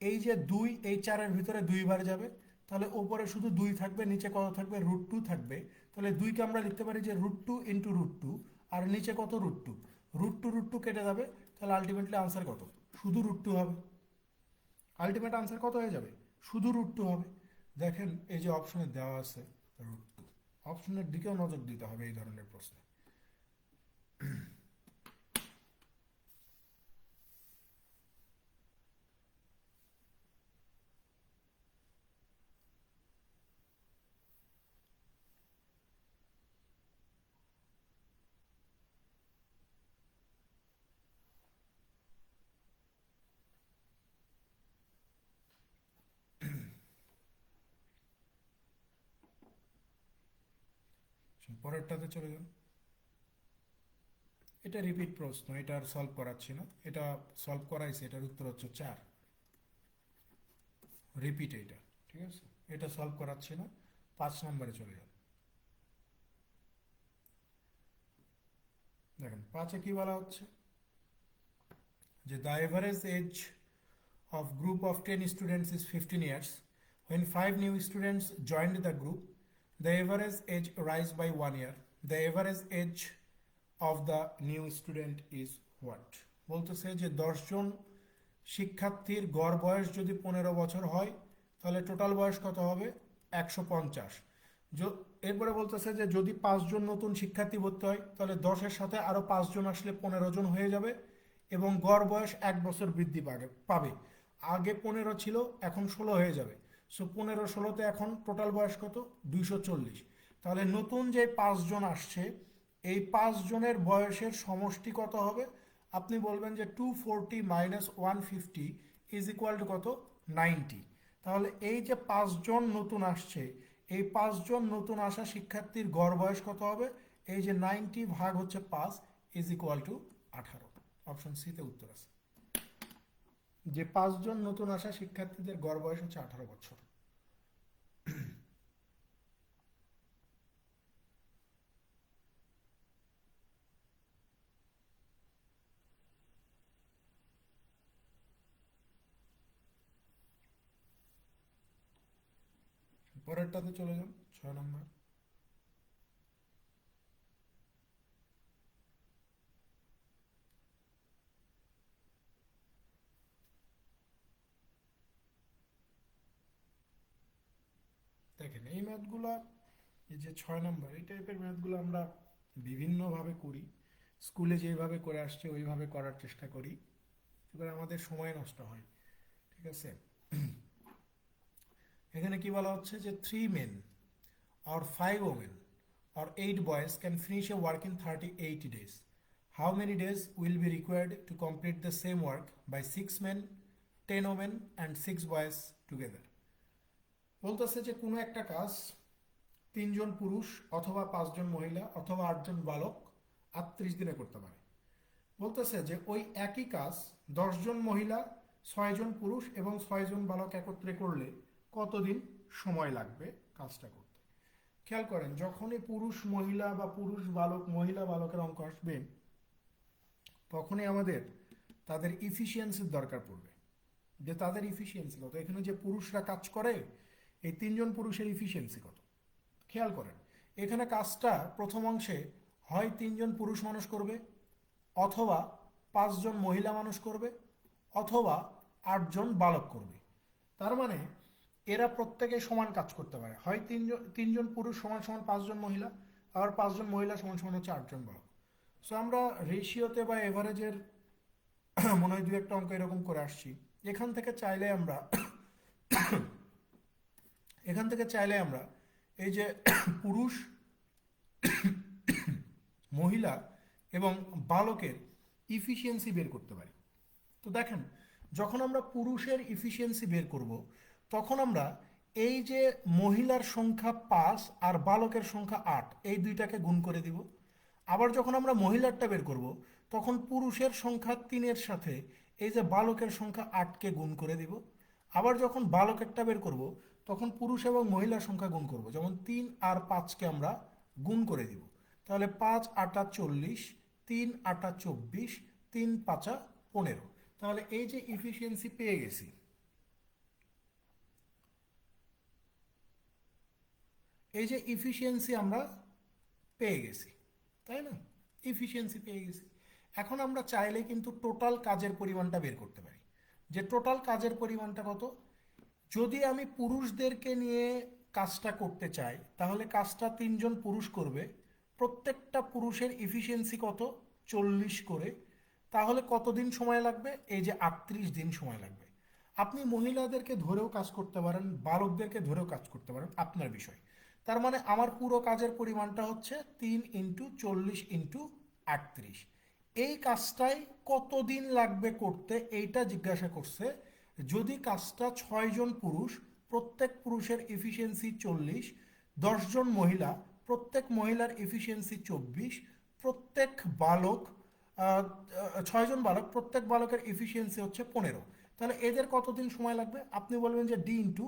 এই যে 2, এই 4-এর ভিতরে 2 বার যাবে, তাহলে ওপরে শুধু 2 থাকবে, নিচে কত থাকবে, √2 থাকবে। তাহলে 2কে আমরা লিখতে পারি যে √2 × √2, আর নিচে কত, √2। √2 কেটে যাবে, তাহলে আলটিমেটলি আনসার কত, শুধু √2 হবে। আলটিমেট আনসার কত হয়ে যাবে, শুধু √2 হবে। দেখেন এই যে অপশনে দেওয়া আছে √2, অপশনের দিকেও নজর দিতে হবে এই ধরনের প্রশ্নে। পরেরটাতে চলে যান। এটা রিপিট প্রশ্ন, এটা আর সলভ করাচ্ছি না, এটা সলভ করাইছে, এটার উত্তর হচ্ছে 4। রিপিট এটা, ঠিক আছে, এটা সলভ করাচ্ছি না। 5 নম্বরে চলে যান। দেখেন 5-এ কি বলা হচ্ছে যে the average age of group of 10 students is 15 years. When 5 new students joined the group, the average age rise by 1 year. The average age of the new student is what? বলতেছে যে 10 জন শিক্ষার্থীর গড় বয়স যদি 15 বছর হয় তাহলে টোটাল বয়স কত হবে? 150। এরপরে বলতেছে যে যদি 5 জন নতুন শিক্ষার্থী ভর্তি হয় তাহলে 10-এর সাথে আরো 5 জন আসলে 15 জন হয়ে যাবে এবং গড় বয়স 1 বছর বৃদ্ধি পাবে। আগে 15 ছিল, এখন 16 হয়ে যাবে। সো 15-16তে এখন টোটাল বয়স কত? 240। তাহলে নতুন যে 5 জন আসছে, এই 5 জনের বয়সের সমষ্টি কত হবে? আপনি বলবেন যে 240 মাইনাস 150 ইজ ইকুয়াল টু কত? 90। তাহলে এই যে 5 জন নতুন আসছে, এই 5 জন নতুন আসা শিক্ষার্থীর গড় বয়স কত হবে? এই যে 90 ভাগ হচ্ছে 5 ইজ ইকুয়াল টু 18। অপশন সিতে উত্তর আছে যে 5 জন নতুন আসা শিক্ষার্থীদের গড় বয়স হচ্ছে 18 বছর। পরেরটাতে চলে যান, 6 নম্বর। দেখেন এই ম্যাথগুলো, এই যে 6 নম্বর, এই টাইপের ম্যাথগুলো আমরা বিভিন্নভাবে করি। স্কুলে যেভাবে করে আসছে ওইভাবে করার চেষ্টা করি, এবার আমাদের সময় নষ্ট হয়, ঠিক আছে। এখানে কি বলা হচ্ছে যে 3 men or 5 women or 8 boys can finish a work in 38 days. How many days will be required to complete the same work by 6 men, 10 women and 6 boys together? বলতেছে যে কোনো একটা কাজ 3 জন পুরুষ অথবা 5 জন মহিলা অথবা 8 জন বালক 38 দিনে করতে পারে। বলতেছে যে ওই একই কাজ 10 জন মহিলা, 6 জন পুরুষ এবং 6 জন বালক একত্রে করলে কতদিন সময় লাগবে কাজটা করতে? খেয়াল করেন, যখনই পুরুষ মহিলা বা পুরুষ বালক মহিলা বালকের অঙ্ক আসবে, তখনই আমাদের তাদের ইফিসিয়েন্সির দরকার পড়বে, যে তাদের ইফিসিয়েন্সি কত। এখানে যে পুরুষরা কাজ করে, এই 3 জন পুরুষের ইফিসিয়েন্সি কত? খেয়াল করেন, এখানে কাজটা প্রথম অংশে হয় 3 জন পুরুষ মানুষ করবে, অথবা 5 জন মহিলা মানুষ করবে, অথবা 8 জন বালক করবে। তার মানে এরা প্রত্যেকে সমান কাজ করতে পারে, হয় 3 জন পুরুষ সমান সমান 5 জন মহিলা, আবার 5 জন মহিলা সমান সমান হচ্ছে 8 জন বালক। সো আমরা রেশিওতে বা এভারেজের মনে হয় 2-1টা অঙ্ক এরকম করে আসছি। এখান থেকে চাইলে আমরা এই যে পুরুষ, মহিলা এবং বালকের ইফিসিয়েন্সি বের করতে পারি। তো দেখেন, যখন আমরা পুরুষের ইফিসিয়েন্সি বের করব, তখন আমরা এই যে মহিলার সংখ্যা 5 আর বালকের সংখ্যা 8, এই দুইটাকে গুণ করে দিব। আবার যখন আমরা মহিলারটা বের করব, তখন পুরুষের সংখ্যা 3-এর সাথে এই যে বালকের সংখ্যা 8কে গুণ করে দিব। আবার যখন বালকেরটা বের করব, তখন পুরুষ এবং মহিলার সংখ্যা গুণ করব, যেমন 3 আর 5কে আমরা গুণ করে দিব। তাহলে 5 8 40, 3 8 24, 3 5 15। তাহলে এই যে ইফিসিয়েন্সি পেয়ে গেছি, এই যে ইফিসিয়েন্সি আমরা পেয়ে গেছি, তাই না? ইফিসিয়েন্সি পেয়ে গেছি। এখন আমরা চাইলে কিন্তু টোটাল কাজের পরিমাণটা বের করতে পারি, যে টোটাল কাজের পরিমাণটা কত। যদি আমি পুরুষদেরকে নিয়ে কাজটা করতে চাই, তাহলে কাজটা 3 জন পুরুষ করবে, প্রত্যেকটা পুরুষের ইফিসিয়েন্সি কত? 40 করে। তাহলে কতদিন সময় লাগবে? এই যে 38 দিন সময় লাগবে। আপনি মহিলাদেরকে ধরেও কাজ করতে পারেন, বালকদেরকে ধরেও কাজ করতে পারেন, আপনার বিষয়। তার মানে আমার পুরো কাজের পরিমাণটা হচ্ছে 3 × 40 × 38। এই কাজটাই কতদিন লাগবে করতে, এইটা জিজ্ঞাসা করছে। যদি কাজটা 6 জন পুরুষ, প্রত্যেক পুরুষের এফিসিয়েন্সি 40, 10 জন মহিলা, প্রত্যেক মহিলার এফিসিয়েন্সি 24, প্রত্যেক বালক 6 জন বালক, প্রত্যেক বালকের এফিসিয়েন্সি হচ্ছে 15। তাহলে এদের কতদিন সময় লাগবে? আপনি বলবেন যে ডি ইন্টু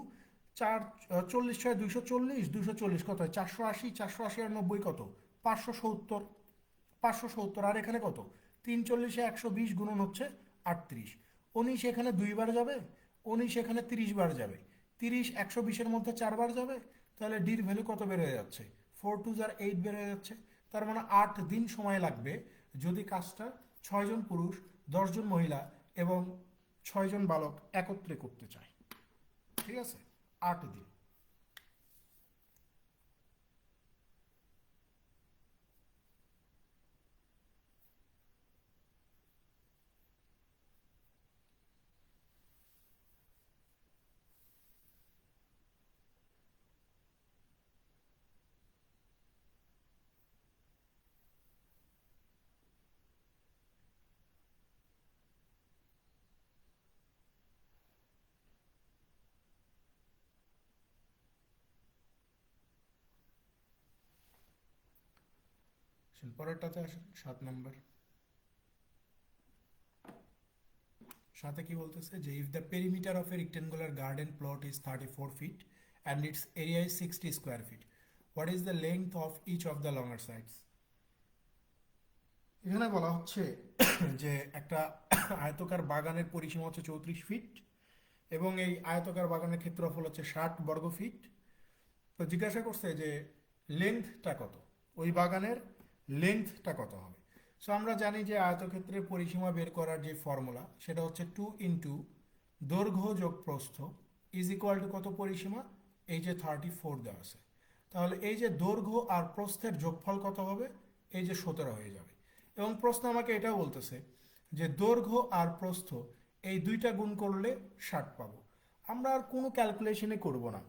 40 × 6 240, 240 কত হয়? 480, 480 আর 90 কত? 570, 570। আর এখানে কত? 3 × 120 গুণন হচ্ছে 38। 19 এখানে 2 বার যাবে, 19 এখানে 30 বার যাবে, 30 120-এর মধ্যে 4 বার যাবে। তাহলে ডির ভ্যালু কত বের হয়ে যাচ্ছে? 4 2 = 8 বের হয়ে যাচ্ছে। তার মানে 8 দিন সময় লাগবে যদি কাজটা 6 জন পুরুষ, 10 জন মহিলা এবং 6 জন বালক একত্রে করতে চায়। ঠিক আছে, 8 দিন। পরেরটাতে আসেন, 7 নম্বর। সাথে কি বলতেছে যে if the perimeter of a rectangular garden plot is 34 feet and its area is 60 square feet, what is the length of each of the longer sides? এখানে বলা হচ্ছে যে একটা আয়তকার বাগানের পরিসীমা হচ্ছে 34 ফিট এবং এই আয়তকার বাগানের ক্ষেত্রফল হচ্ছে 60 বর্গ ফিট। তো জিজ্ঞাসা করছে যে লেন্থটা কত, ওই বাগানের লেন্থটা কত হবে। সো আমরা জানি যে আয়তক্ষেত্রের পরিসীমা বের করার যে ফর্মুলা সেটা হচ্ছে 2 × দৈর্ঘ্য যোগ প্রস্থ ইজ ইকুয়াল টু কত পরিসীমা? এই যে 34 দেওয়া আছে, তাহলে এই যে দৈর্ঘ্য আর প্রস্থের যোগফল কত হবে? এই যে 17 হয়ে যাবে। এবং প্রশ্ন আমাকে এটাও বলতেছে যে দৈর্ঘ্য আর প্রস্থ এই দুইটা গুণ করলে 60 পাবো। আমরা আর কোনো ক্যালকুলেশনে করব না,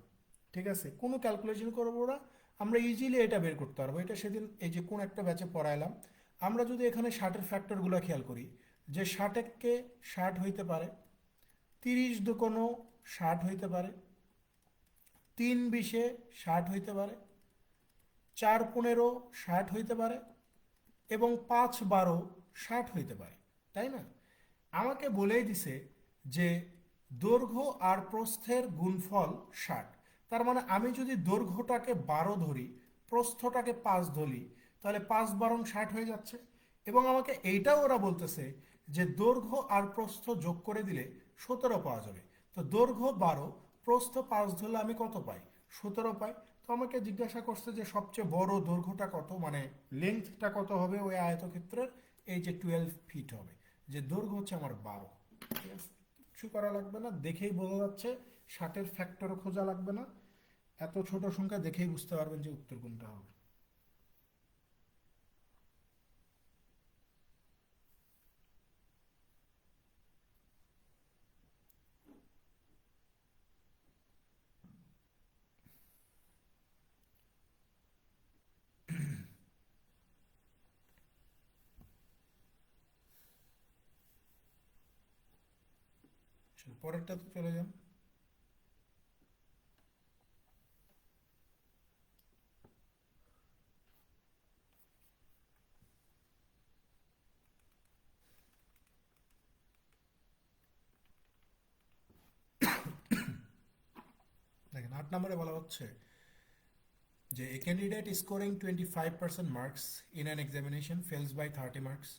ঠিক আছে, কোনো ক্যালকুলেশন করবো না, আমরা ইজিলি এটা বের করতে পারবো। এটা সেদিন এই যে কোন একটা ব্যাচে পড়াইলাম। আমরা যদি এখানে 60-এর ফ্যাক্টরগুলো খেয়াল করি, যে 60-কে 60 হইতে পারে, 30 দুকোনো 60 হইতে পারে, 3 20-এ 60 হইতে পারে, 4 15 60 হইতে পারে এবং 5 12 60 হইতে পারে, তাই না? আমাকে বলেই দিছে যে দৈর্ঘ্য আর প্রস্থের গুণফল 60। তার মানে আমি যদি দৈর্ঘ্যটাকে 12 ধরি, প্রস্থটাকে 5 ধরি, তাহলে 5 12 60 হয়ে যাচ্ছে। এবং আমাকে এইটাও ওরা বলতেছে যে দৈর্ঘ্য আর প্রস্থ যোগ করে দিলে 17 পাওয়া যাবে। তো দৈর্ঘ্য 12, প্রস্থ 5 ধরলে আমি কত পাই? 17 পাই। তো আমাকে জিজ্ঞাসা করছে যে সবচেয়ে বড় দৈর্ঘ্যটা কত, মানে লেন্থটা কত হবে ওই আয়তক্ষেত্রের? এই যে 12 ফিট হবে। যে দৈর্ঘ্য হচ্ছে আমার 12। ঠিক আছে, কিছু করা লাগবে না, দেখেই বোঝা যাচ্ছে। 60-এর ফ্যাক্টরও খোঁজা লাগবে না, এত ছোট সংখ্যা দেখেই বুঝতে পারবেন যে উত্তর কোনটা হবে। পরেরটা তো চলে যান। দেখেন 8 নম্বরে বলা হচ্ছে যে a candidate scoring 25% marks in an examination fails by 30 marks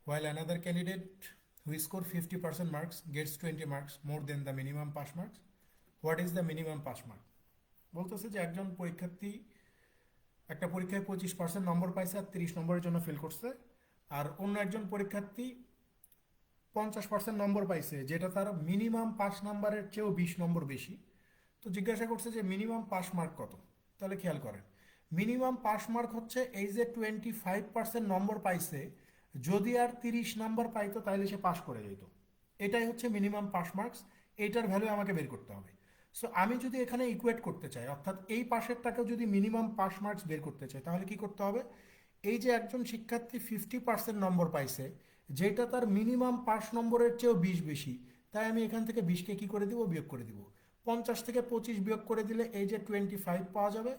while another candidate who scored 50% marks gets 20 marks more than the minimum pass marks. What is the minimum pass mark? বলতেছে যে একজন পরীক্ষার্থী একটা পরীক্ষায় 25% নম্বর পাইছে আর 30 নম্বরের জন্য ফেল করছে, আর অন্য একজন পরীক্ষার্থী 50% নম্বর পাইছে যেটা তার মিনিমাম পাস নাম্বারের চেয়েও 20 নম্বর বেশি। তো জিজ্ঞাসা করছে যে মিনিমাম পাস মার্ক কত। তাহলে খেয়াল করেন, মিনিমাম পাস মার্ক হচ্ছে এই যে 25% নম্বর পাইছে, যদি আর 30 নম্বর পাইতো তাহলে সে পাস করে যেত। এটাই হচ্ছে মিনিমাম পাস মার্কস। এইটার ভ্যালু আমাকে বের করতে হবে। সো আমি যদি এখানে ইকুয়েট করতে চাই, অর্থাৎ এই পাশেরটাকেও যদি মিনিমাম পাস মার্কস বের করতে চাই, তাহলে কি করতে হবে? এই যে একজন শিক্ষার্থী 50% নম্বর পাইছে, যেটা তার মিনিমাম পাস নম্বরের চেয়েও 20 বেশি, তাই আমি এখান থেকে 20-কে কী করে দিব? বিয়োগ করে দিব। 50 থেকে 25 বিয়োগ করে দিলে এই যে 25 পাওয়া যাবে।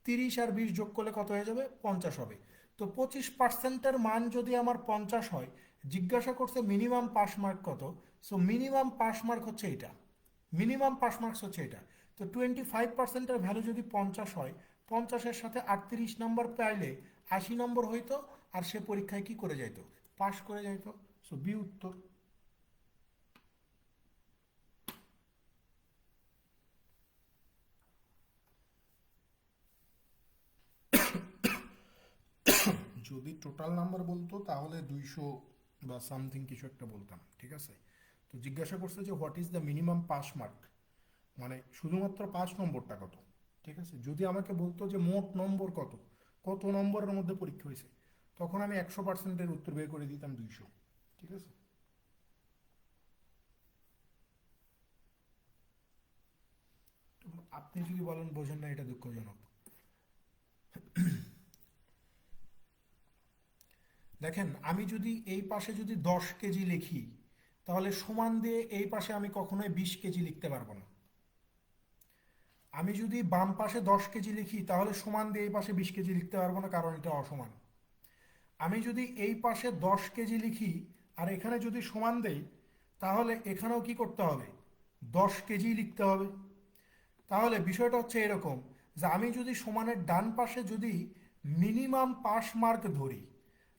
30 আর 20 যোগ করলে কত হয়ে যাবে? 50 হবে। তো 25%-এর মান যদি আমার 50 হয়, জিজ্ঞাসা করছে মিনিমাম পাস মার্ক কত। সো মিনিমাম পাস মার্ক হচ্ছে এটা, মিনিমাম পাস মার্কস হচ্ছে এটা। তো 25%-এর ভ্যালু যদি 50 হয়, 50-এর সাথে 38 নম্বর পাইলে 80 নম্বর হইতো, আর সে পরীক্ষায় কি করে যাইতো? পাস করে যাইতো। সো বি উত্তর। যদি টোটাল নাম্বার বলতো তাহলে 200 বা সামথিং কিছু একটা বলতাম, ঠিক আছে। তো জিজ্ঞাসা করছে যে what is the minimum pass mark, মানে শুধুমাত্র 5 নম্বরটা কত, ঠিক আছে। যদি আমাকে বলতো যে মোট নম্বর কত, কত নম্বরের মধ্যে পরীক্ষা হয়েছে, তখন আমি 100%-এর উত্তর বের করে দিতাম 200, ঠিক আছে। তো আপনি যদি বলেন বোঝেন না, এটা দুঃখজনক। দেখেন, আমি যদি এই পাশে যদি 10 কেজি লিখি, তাহলে সমান দিয়ে এই পাশে আমি কখনোই 20 কেজি লিখতে পারবো না। আমি যদি বাম পাশে 10 কেজি লিখি, তাহলে সমান দিয়ে এই পাশে 20 কেজি লিখতে পারবো না, কারণ এটা অসমান। আমি যদি এই পাশে 10 কেজি লিখি আর এখানে যদি সমান দেই, তাহলে এখানেও কি করতে হবে? 10 কেজি লিখতে হবে। তাহলে বিষয়টা হচ্ছে এরকম, যে আমি যদি সমানের ডান পাশে যদি মিনিমাম পাস মার্ক ধরি,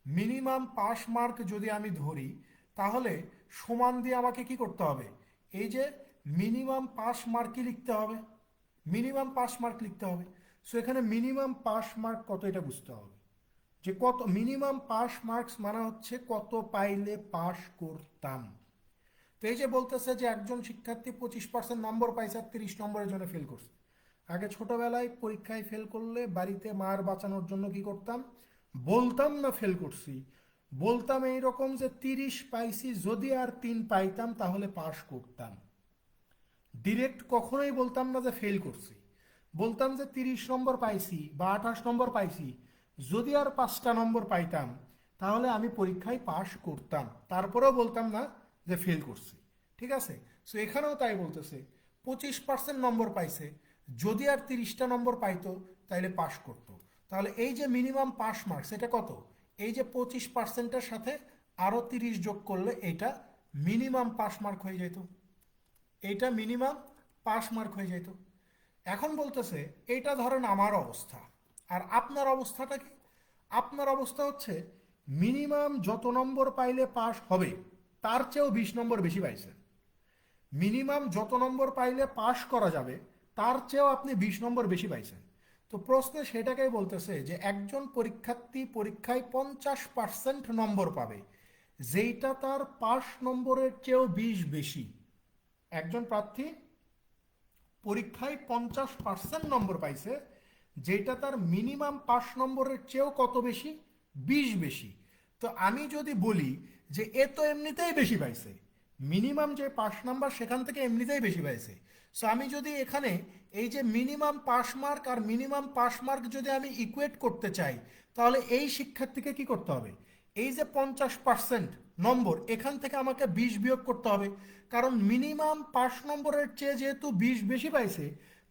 মিনিমাম পাস মার্ক যদি আমি ধরি, তাহলে সমান দিয়ে আমাকে কি করতে হবে? এই যে মিনিমাম পাস মার্কই লিখতে হবে, মিনিমাম পাস মার্ক লিখতে হবে। সো এখানে মিনিমাম পাস মার্ক কত এটা বুঝতে হবে, যে কত মিনিমাম পাস মার্কস মানে হচ্ছে কত পাইলে পাস করতাম। তো এই যে বলতেছে যে একজন শিক্ষার্থী 25% নম্বর পাইছে আর 30 নম্বরের জন্য ফেল করছে। আগে ছোটবেলায় পরীক্ষায় ফেল করলে বাড়িতে মার বাঁচানোর জন্য কি করতাম? বলতাম না ফেল করছি, বলতাম এইরকম যে 30 পাইছি, যদি আর 3 পাইতাম তাহলে পাস করতাম। ডিরেক্ট কখনোই বলতাম না যে ফেল করছি, বলতাম যে 30 নম্বর পাইছি বা 28 নম্বর পাইছি, যদি আর 5টা নম্বর পাইতাম তাহলে আমি পরীক্ষায় পাশ করতাম, তারপরেও বলতাম না যে ফেল করছি, ঠিক আছে। সো এখানেও তাই বলতেছে 25% নম্বর পাইছে, যদি আর 30টা নম্বর পাইতো তাইলে পাশ করতো। তাহলে এই যে মিনিমাম পাস মার্কস এটা কত? এই যে 25%-এর সাথে আরও 30 যোগ করলে এটা মিনিমাম পাস মার্ক হয়ে যেত, এইটা মিনিমাম পাস মার্ক হয়ে যেত। এখন বলতেছে এইটা ধরেন আমার অবস্থা, আর আপনার অবস্থাটা কি? আপনার অবস্থা হচ্ছে মিনিমাম যত নম্বর পাইলে পাস হবে তার চেয়েও 20 নম্বর বেশি পাইছেন। মিনিমাম যত নম্বর পাইলে পাস করা যাবে তার চেয়েও আপনি 20 নম্বর বেশি পাইছেন। তো প্রশ্নে সেটাকেই বলতেছে যে একজন পরীক্ষার্থী পরীক্ষায় 50% নম্বর পাবে, যেইটা তার পাস নম্বরের চেয়েও 20 বেশি। একজন প্রার্থী পরীক্ষায় 50% নম্বর পাইছে, যেটা তার মিনিমাম পাস নম্বরের চেয়েও কত বেশি? 20 বেশি। তো আমি যদি বলি যে এ তো এমনিতেই বেশি পাইছে, মিনিমাম যে পাস নাম্বার সেখান থেকে এমনিতেই বেশি পাইছে। সো আমি যদি এখানে এই যে মিনিমাম পাস মার্ক আর মিনিমাম পাস মার্ক যদি আমি ইকুয়েট করতে চাই, তাহলে এই শিক্ষার্থীকে কি করতে হবে? এই যে 50% নম্বর, এখান থেকে আমাকে 20 বিয়োগ করতে হবে, কারণ মিনিমাম পাস নম্বরের চেয়ে যেহেতু 20 বেশি পাইছে,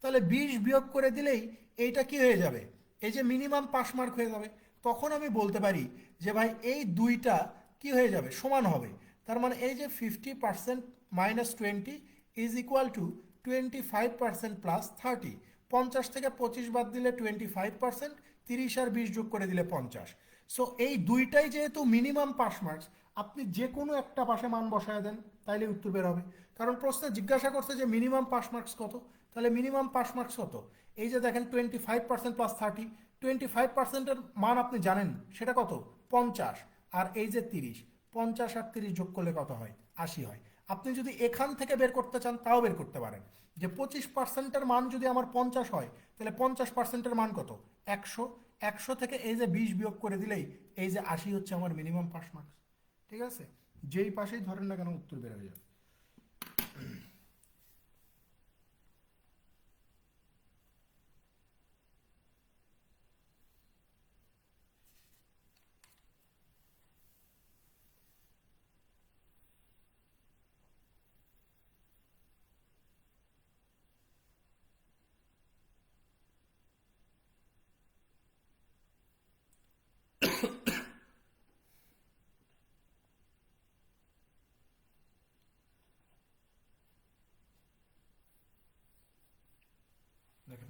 তাহলে 20 বিয়োগ করে দিলেই এইটা কি হয়ে যাবে? এই যে মিনিমাম পাস মার্ক হয়ে যাবে। তখন আমি বলতে পারি যে ভাই এই দুইটা কি হয়ে যাবে? সমান হবে। তার মানে এই যে 50% minus 20 is equal two 25% plus 30। 50 থেকে 25 বাদ দিলে 25%, 30 আর 20 যোগ করে দিলে 50। সো এই দুইটাই যেহেতু মিনিমাম পাস মার্কস, আপনি যে কোনো একটা পাশে মান বসায় দেন, তাইলে উত্তর বের হবে। কারণ প্রশ্নে জিজ্ঞাসা করছে যে মিনিমাম পাস মার্কস কত, তাহলে মিনিমাম পাস মার্কস কত? এই যে দেখেন 25% প্লাস 30, 25%-এর মান আপনি জানেন সেটা কত? 50। আর এই যে 30, 50 আর 30 যোগ করলে কত হয়? 80 হয়। আপনি যদি এখান থেকে বের করতে চান তাও বের করতে পারেন, যে 25%-এর মান যদি আমার 50 হয়, তাহলে 50%-এর মান কত? 100। 100 থেকে এই যে 20 বিয়োগ করে দিলেই এই যে 80 হচ্ছে আমার মিনিমাম পাস মার্কস, ঠিক আছে। যেই পাশেই ধরেন না কেন উত্তর বের হয়ে যাবে।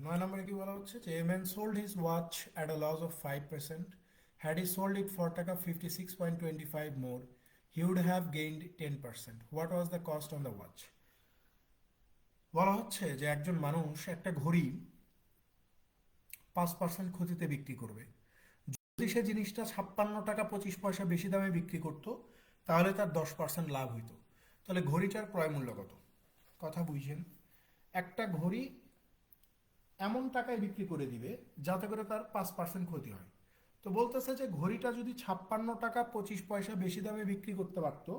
9 নম্বরে কি বলা হচ্ছে যে a man sold his watch at a loss of 5%, had he sold it for taka 56.25 মোর, he would have gained 10%, what was the cost on the watch. বলা হচ্ছে যে একজন মানুষ একটা ঘড়ি 5% ক্ষতিতে বিক্রি করবে। যদি সে জিনিসটা 56 টাকা 25 পয়সা বেশি দামে বিক্রি করতো তাহলে তার 10% লাভ হইতো। তাহলে ঘড়িটার ক্রয় মূল্য কত? কথা বুঝছেন? একটা ঘড়ি এমন টাকায় বিক্রি করে দিবে যাতে করে তার 5% ক্ষতি হয়। তো বলতেছে যে ঘড়িটা যদি 56 টাকা 25 পয়সা বেশি দামে বিক্রি করতে পারতো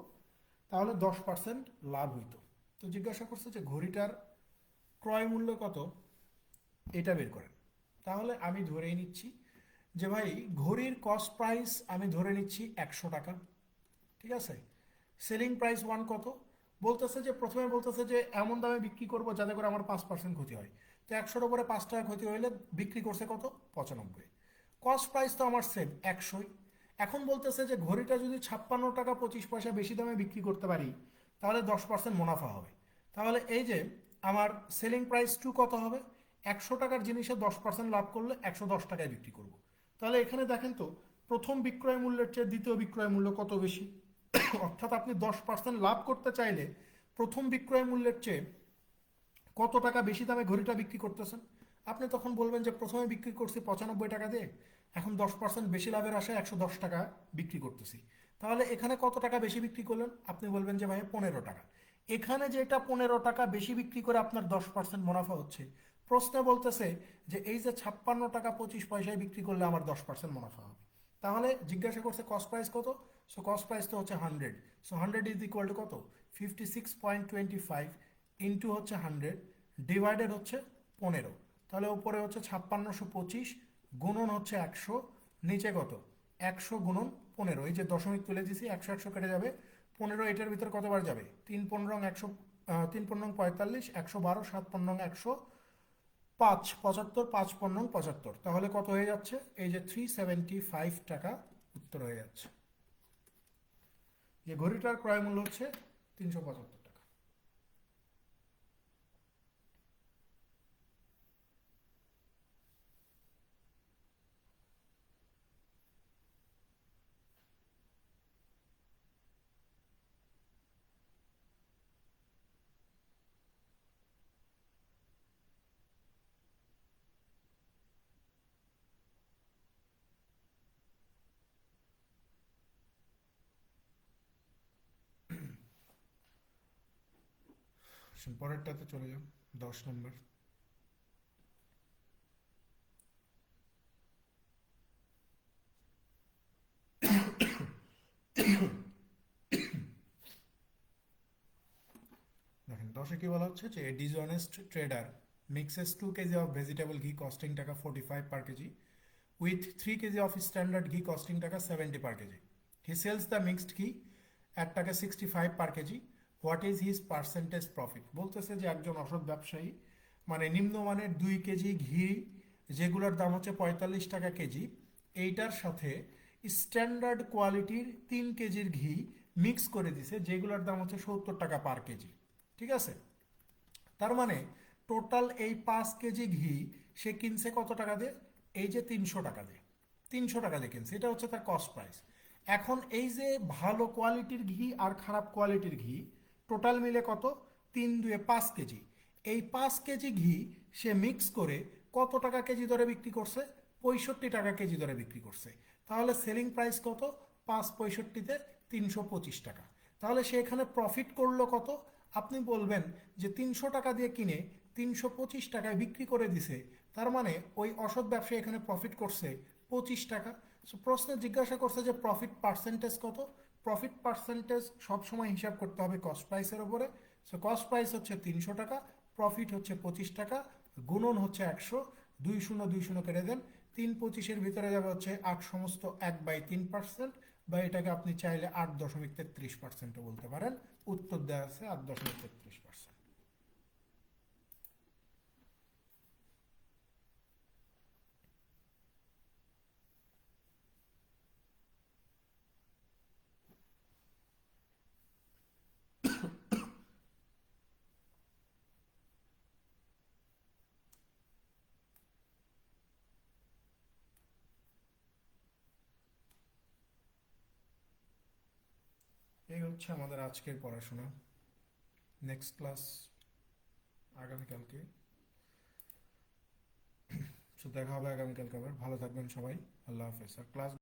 তাহলে 10% লাভ হইতো। তো জিজ্ঞাসা করছে যে ঘড়িটার ক্রয় মূল্য কত, এটা বের করেন। তাহলে আমি ধরেই নিচ্ছি যে ভাই ঘড়ির কস্ট প্রাইস আমি ধরে নিচ্ছি 100 টাকা, ঠিক আছে। সেলিং প্রাইস ওয়ান কত? বলতেছে যে প্রথমে বলতেছে যে এমন দামে বিক্রি করবো যাতে করে আমার 5% ক্ষতি হয়। তো 100-র উপরে 5 টাকা ক্ষতি হইলে বিক্রি করছে কত? 95। কস্ট প্রাইস তো আমার সেম 100ই। এখন বলতেছে যে ঘড়িটা যদি 56 টাকা 25 পয়সা বেশি দামে বিক্রি করতে পারি তাহলে 10% মুনাফা হবে। তাহলে এই যে আমার সেলিং প্রাইস টু কত হবে? 100 টাকার জিনিসে 10% লাভ করলে 110 টাকায় বিক্রি করব। তাহলে এখানে দেখেন তো প্রথম বিক্রয় মূল্যের চেয়ে দ্বিতীয় বিক্রয় মূল্য কত বেশি। অর্থাৎ আপনি 10% লাভ করতে চাইলে প্রথম বিক্রয় মূল্যের চেয়ে কত টাকা বেশি দামে ঘড়িটা বিক্রি করতেছেন। আপনি তখন বলবেন যে প্রথমে বিক্রি করছি 95 টাকা দিয়ে, এখন 10% বেশি লাভের আশায় 110 টাকা বিক্রি করতেছি। তাহলে এখানে কত টাকা বেশি বিক্রি করলেন? আপনি বলবেন যে ভাই 15 টাকা। এখানে যেটা 15 টাকা বেশি বিক্রি করে আপনার 10% মুনাফা হচ্ছে, প্রশ্নে বলতেছে যে এই যে 56 টাকা 25 পয়সায় বিক্রি করলে আমার 10% মুনাফা হবে। তাহলে জিজ্ঞাসা করছে কস্ট প্রাইস কত। সো কস্ট প্রাইস তো হচ্ছে 100। সো 100 ইজ ইকুয়াল টু কত? 56.25 ইন্টু হচ্ছে 100 ডিভাইডেড হচ্ছে 15। তাহলে উপরে হচ্ছে 5625 গুণন হচ্ছে 100, নিচে কত? 100 গুণন 15। এই যে দশমিক তুলে দিছি 100 100 কেটে যাবে, 15 এটার ভিতর কতবার যাবে? 3 15 100, 3 15 45, 112, 7 15 100, 5 75, 5 15 75। তাহলে কত হয়ে যাচ্ছে? এই যে 375 টাকা উত্তর হয়ে যাচ্ছে। যে ঘড়িটার ক্রয় মূল্য হচ্ছে 375 টাকা। পরেরটাতে চলে যান, 10 নম্বর। দেখেন 10-এ কি বলা হচ্ছে যে a dishonest trader mixes 2 kg of vegetable ghee costing taka 45 per kg with 3 কেজি of standard ghee costing টাকা 70 per kg. He sells the mixed ghee at টাকা 65 per kg. What is his percentage profit? বলতেছে যে একজন অসৎ ব্যবসায়ী মানে নিম্নমানের 2 কেজি ঘি যেগুলোর দাম হচ্ছে 45 টাকা কেজি, এইটার সাথে স্ট্যান্ডার্ড কোয়ালিটির 3 কেজির ঘি মিক্স করে দিছে যেগুলোর দাম হচ্ছে 70 টাকা পার কেজি, ঠিক আছে। তার মানে টোটাল এই 5 কেজি ঘি সে কিনছে কত টাকা দিয়ে? এই যে 300 টাকা দিয়ে, 300 টাকা দিয়ে কিনছে, এটা হচ্ছে তার কস্ট প্রাইস। এখন এই যে ভালো কোয়ালিটির ঘি আর খারাপ কোয়ালিটির ঘি টোটাল মিলে কত? 3 2 5 কেজি। এই 5 কেজি ঘি সে মিক্স করে কত টাকা কেজি দরে বিক্রি করছে? 65 টাকা কেজি দরে বিক্রি করছে। তাহলে সেলিং প্রাইস কত? 5 65-তে 325 টাকা। তাহলে সে এখানে প্রফিট করলো কত? আপনি বলবেন যে 300 টাকা দিয়ে কিনে 325 টাকায় বিক্রি করে দিছে, তার মানে ওই অসৎ ব্যবসায়ী এখানে প্রফিট করছে 25 টাকা। সো প্রশ্নে জিজ্ঞাসা করছে যে প্রফিট পার্সেন্টেজ কত। প্রফিট পার্সেন্টেজ সবসময় হিসাব করতে হবে কস্ট প্রাইসের ওপরে। সো কস্ট প্রাইস হচ্ছে 300 টাকা, প্রফিট হচ্ছে 25 টাকা, গুণন হচ্ছে 100, 2 0 2 0 কেটে দেন, 3 25-এর ভিতরে যাবে হচ্ছে 8 সমস্ত 1/3%, বা এটাকে আপনি চাইলে 8.33%ও বলতে পারেন। উত্তর দেওয়া আছে 8.33%। এই হচ্ছে আমাদের আজকের পড়াশোনা। নেক্সট ক্লাস আগামীকালকে। তো দেখা হবে আগামীকালকে আবার। ভালো থাকবেন সবাই। আল্লাহ হাফেজ। আর ক্লাস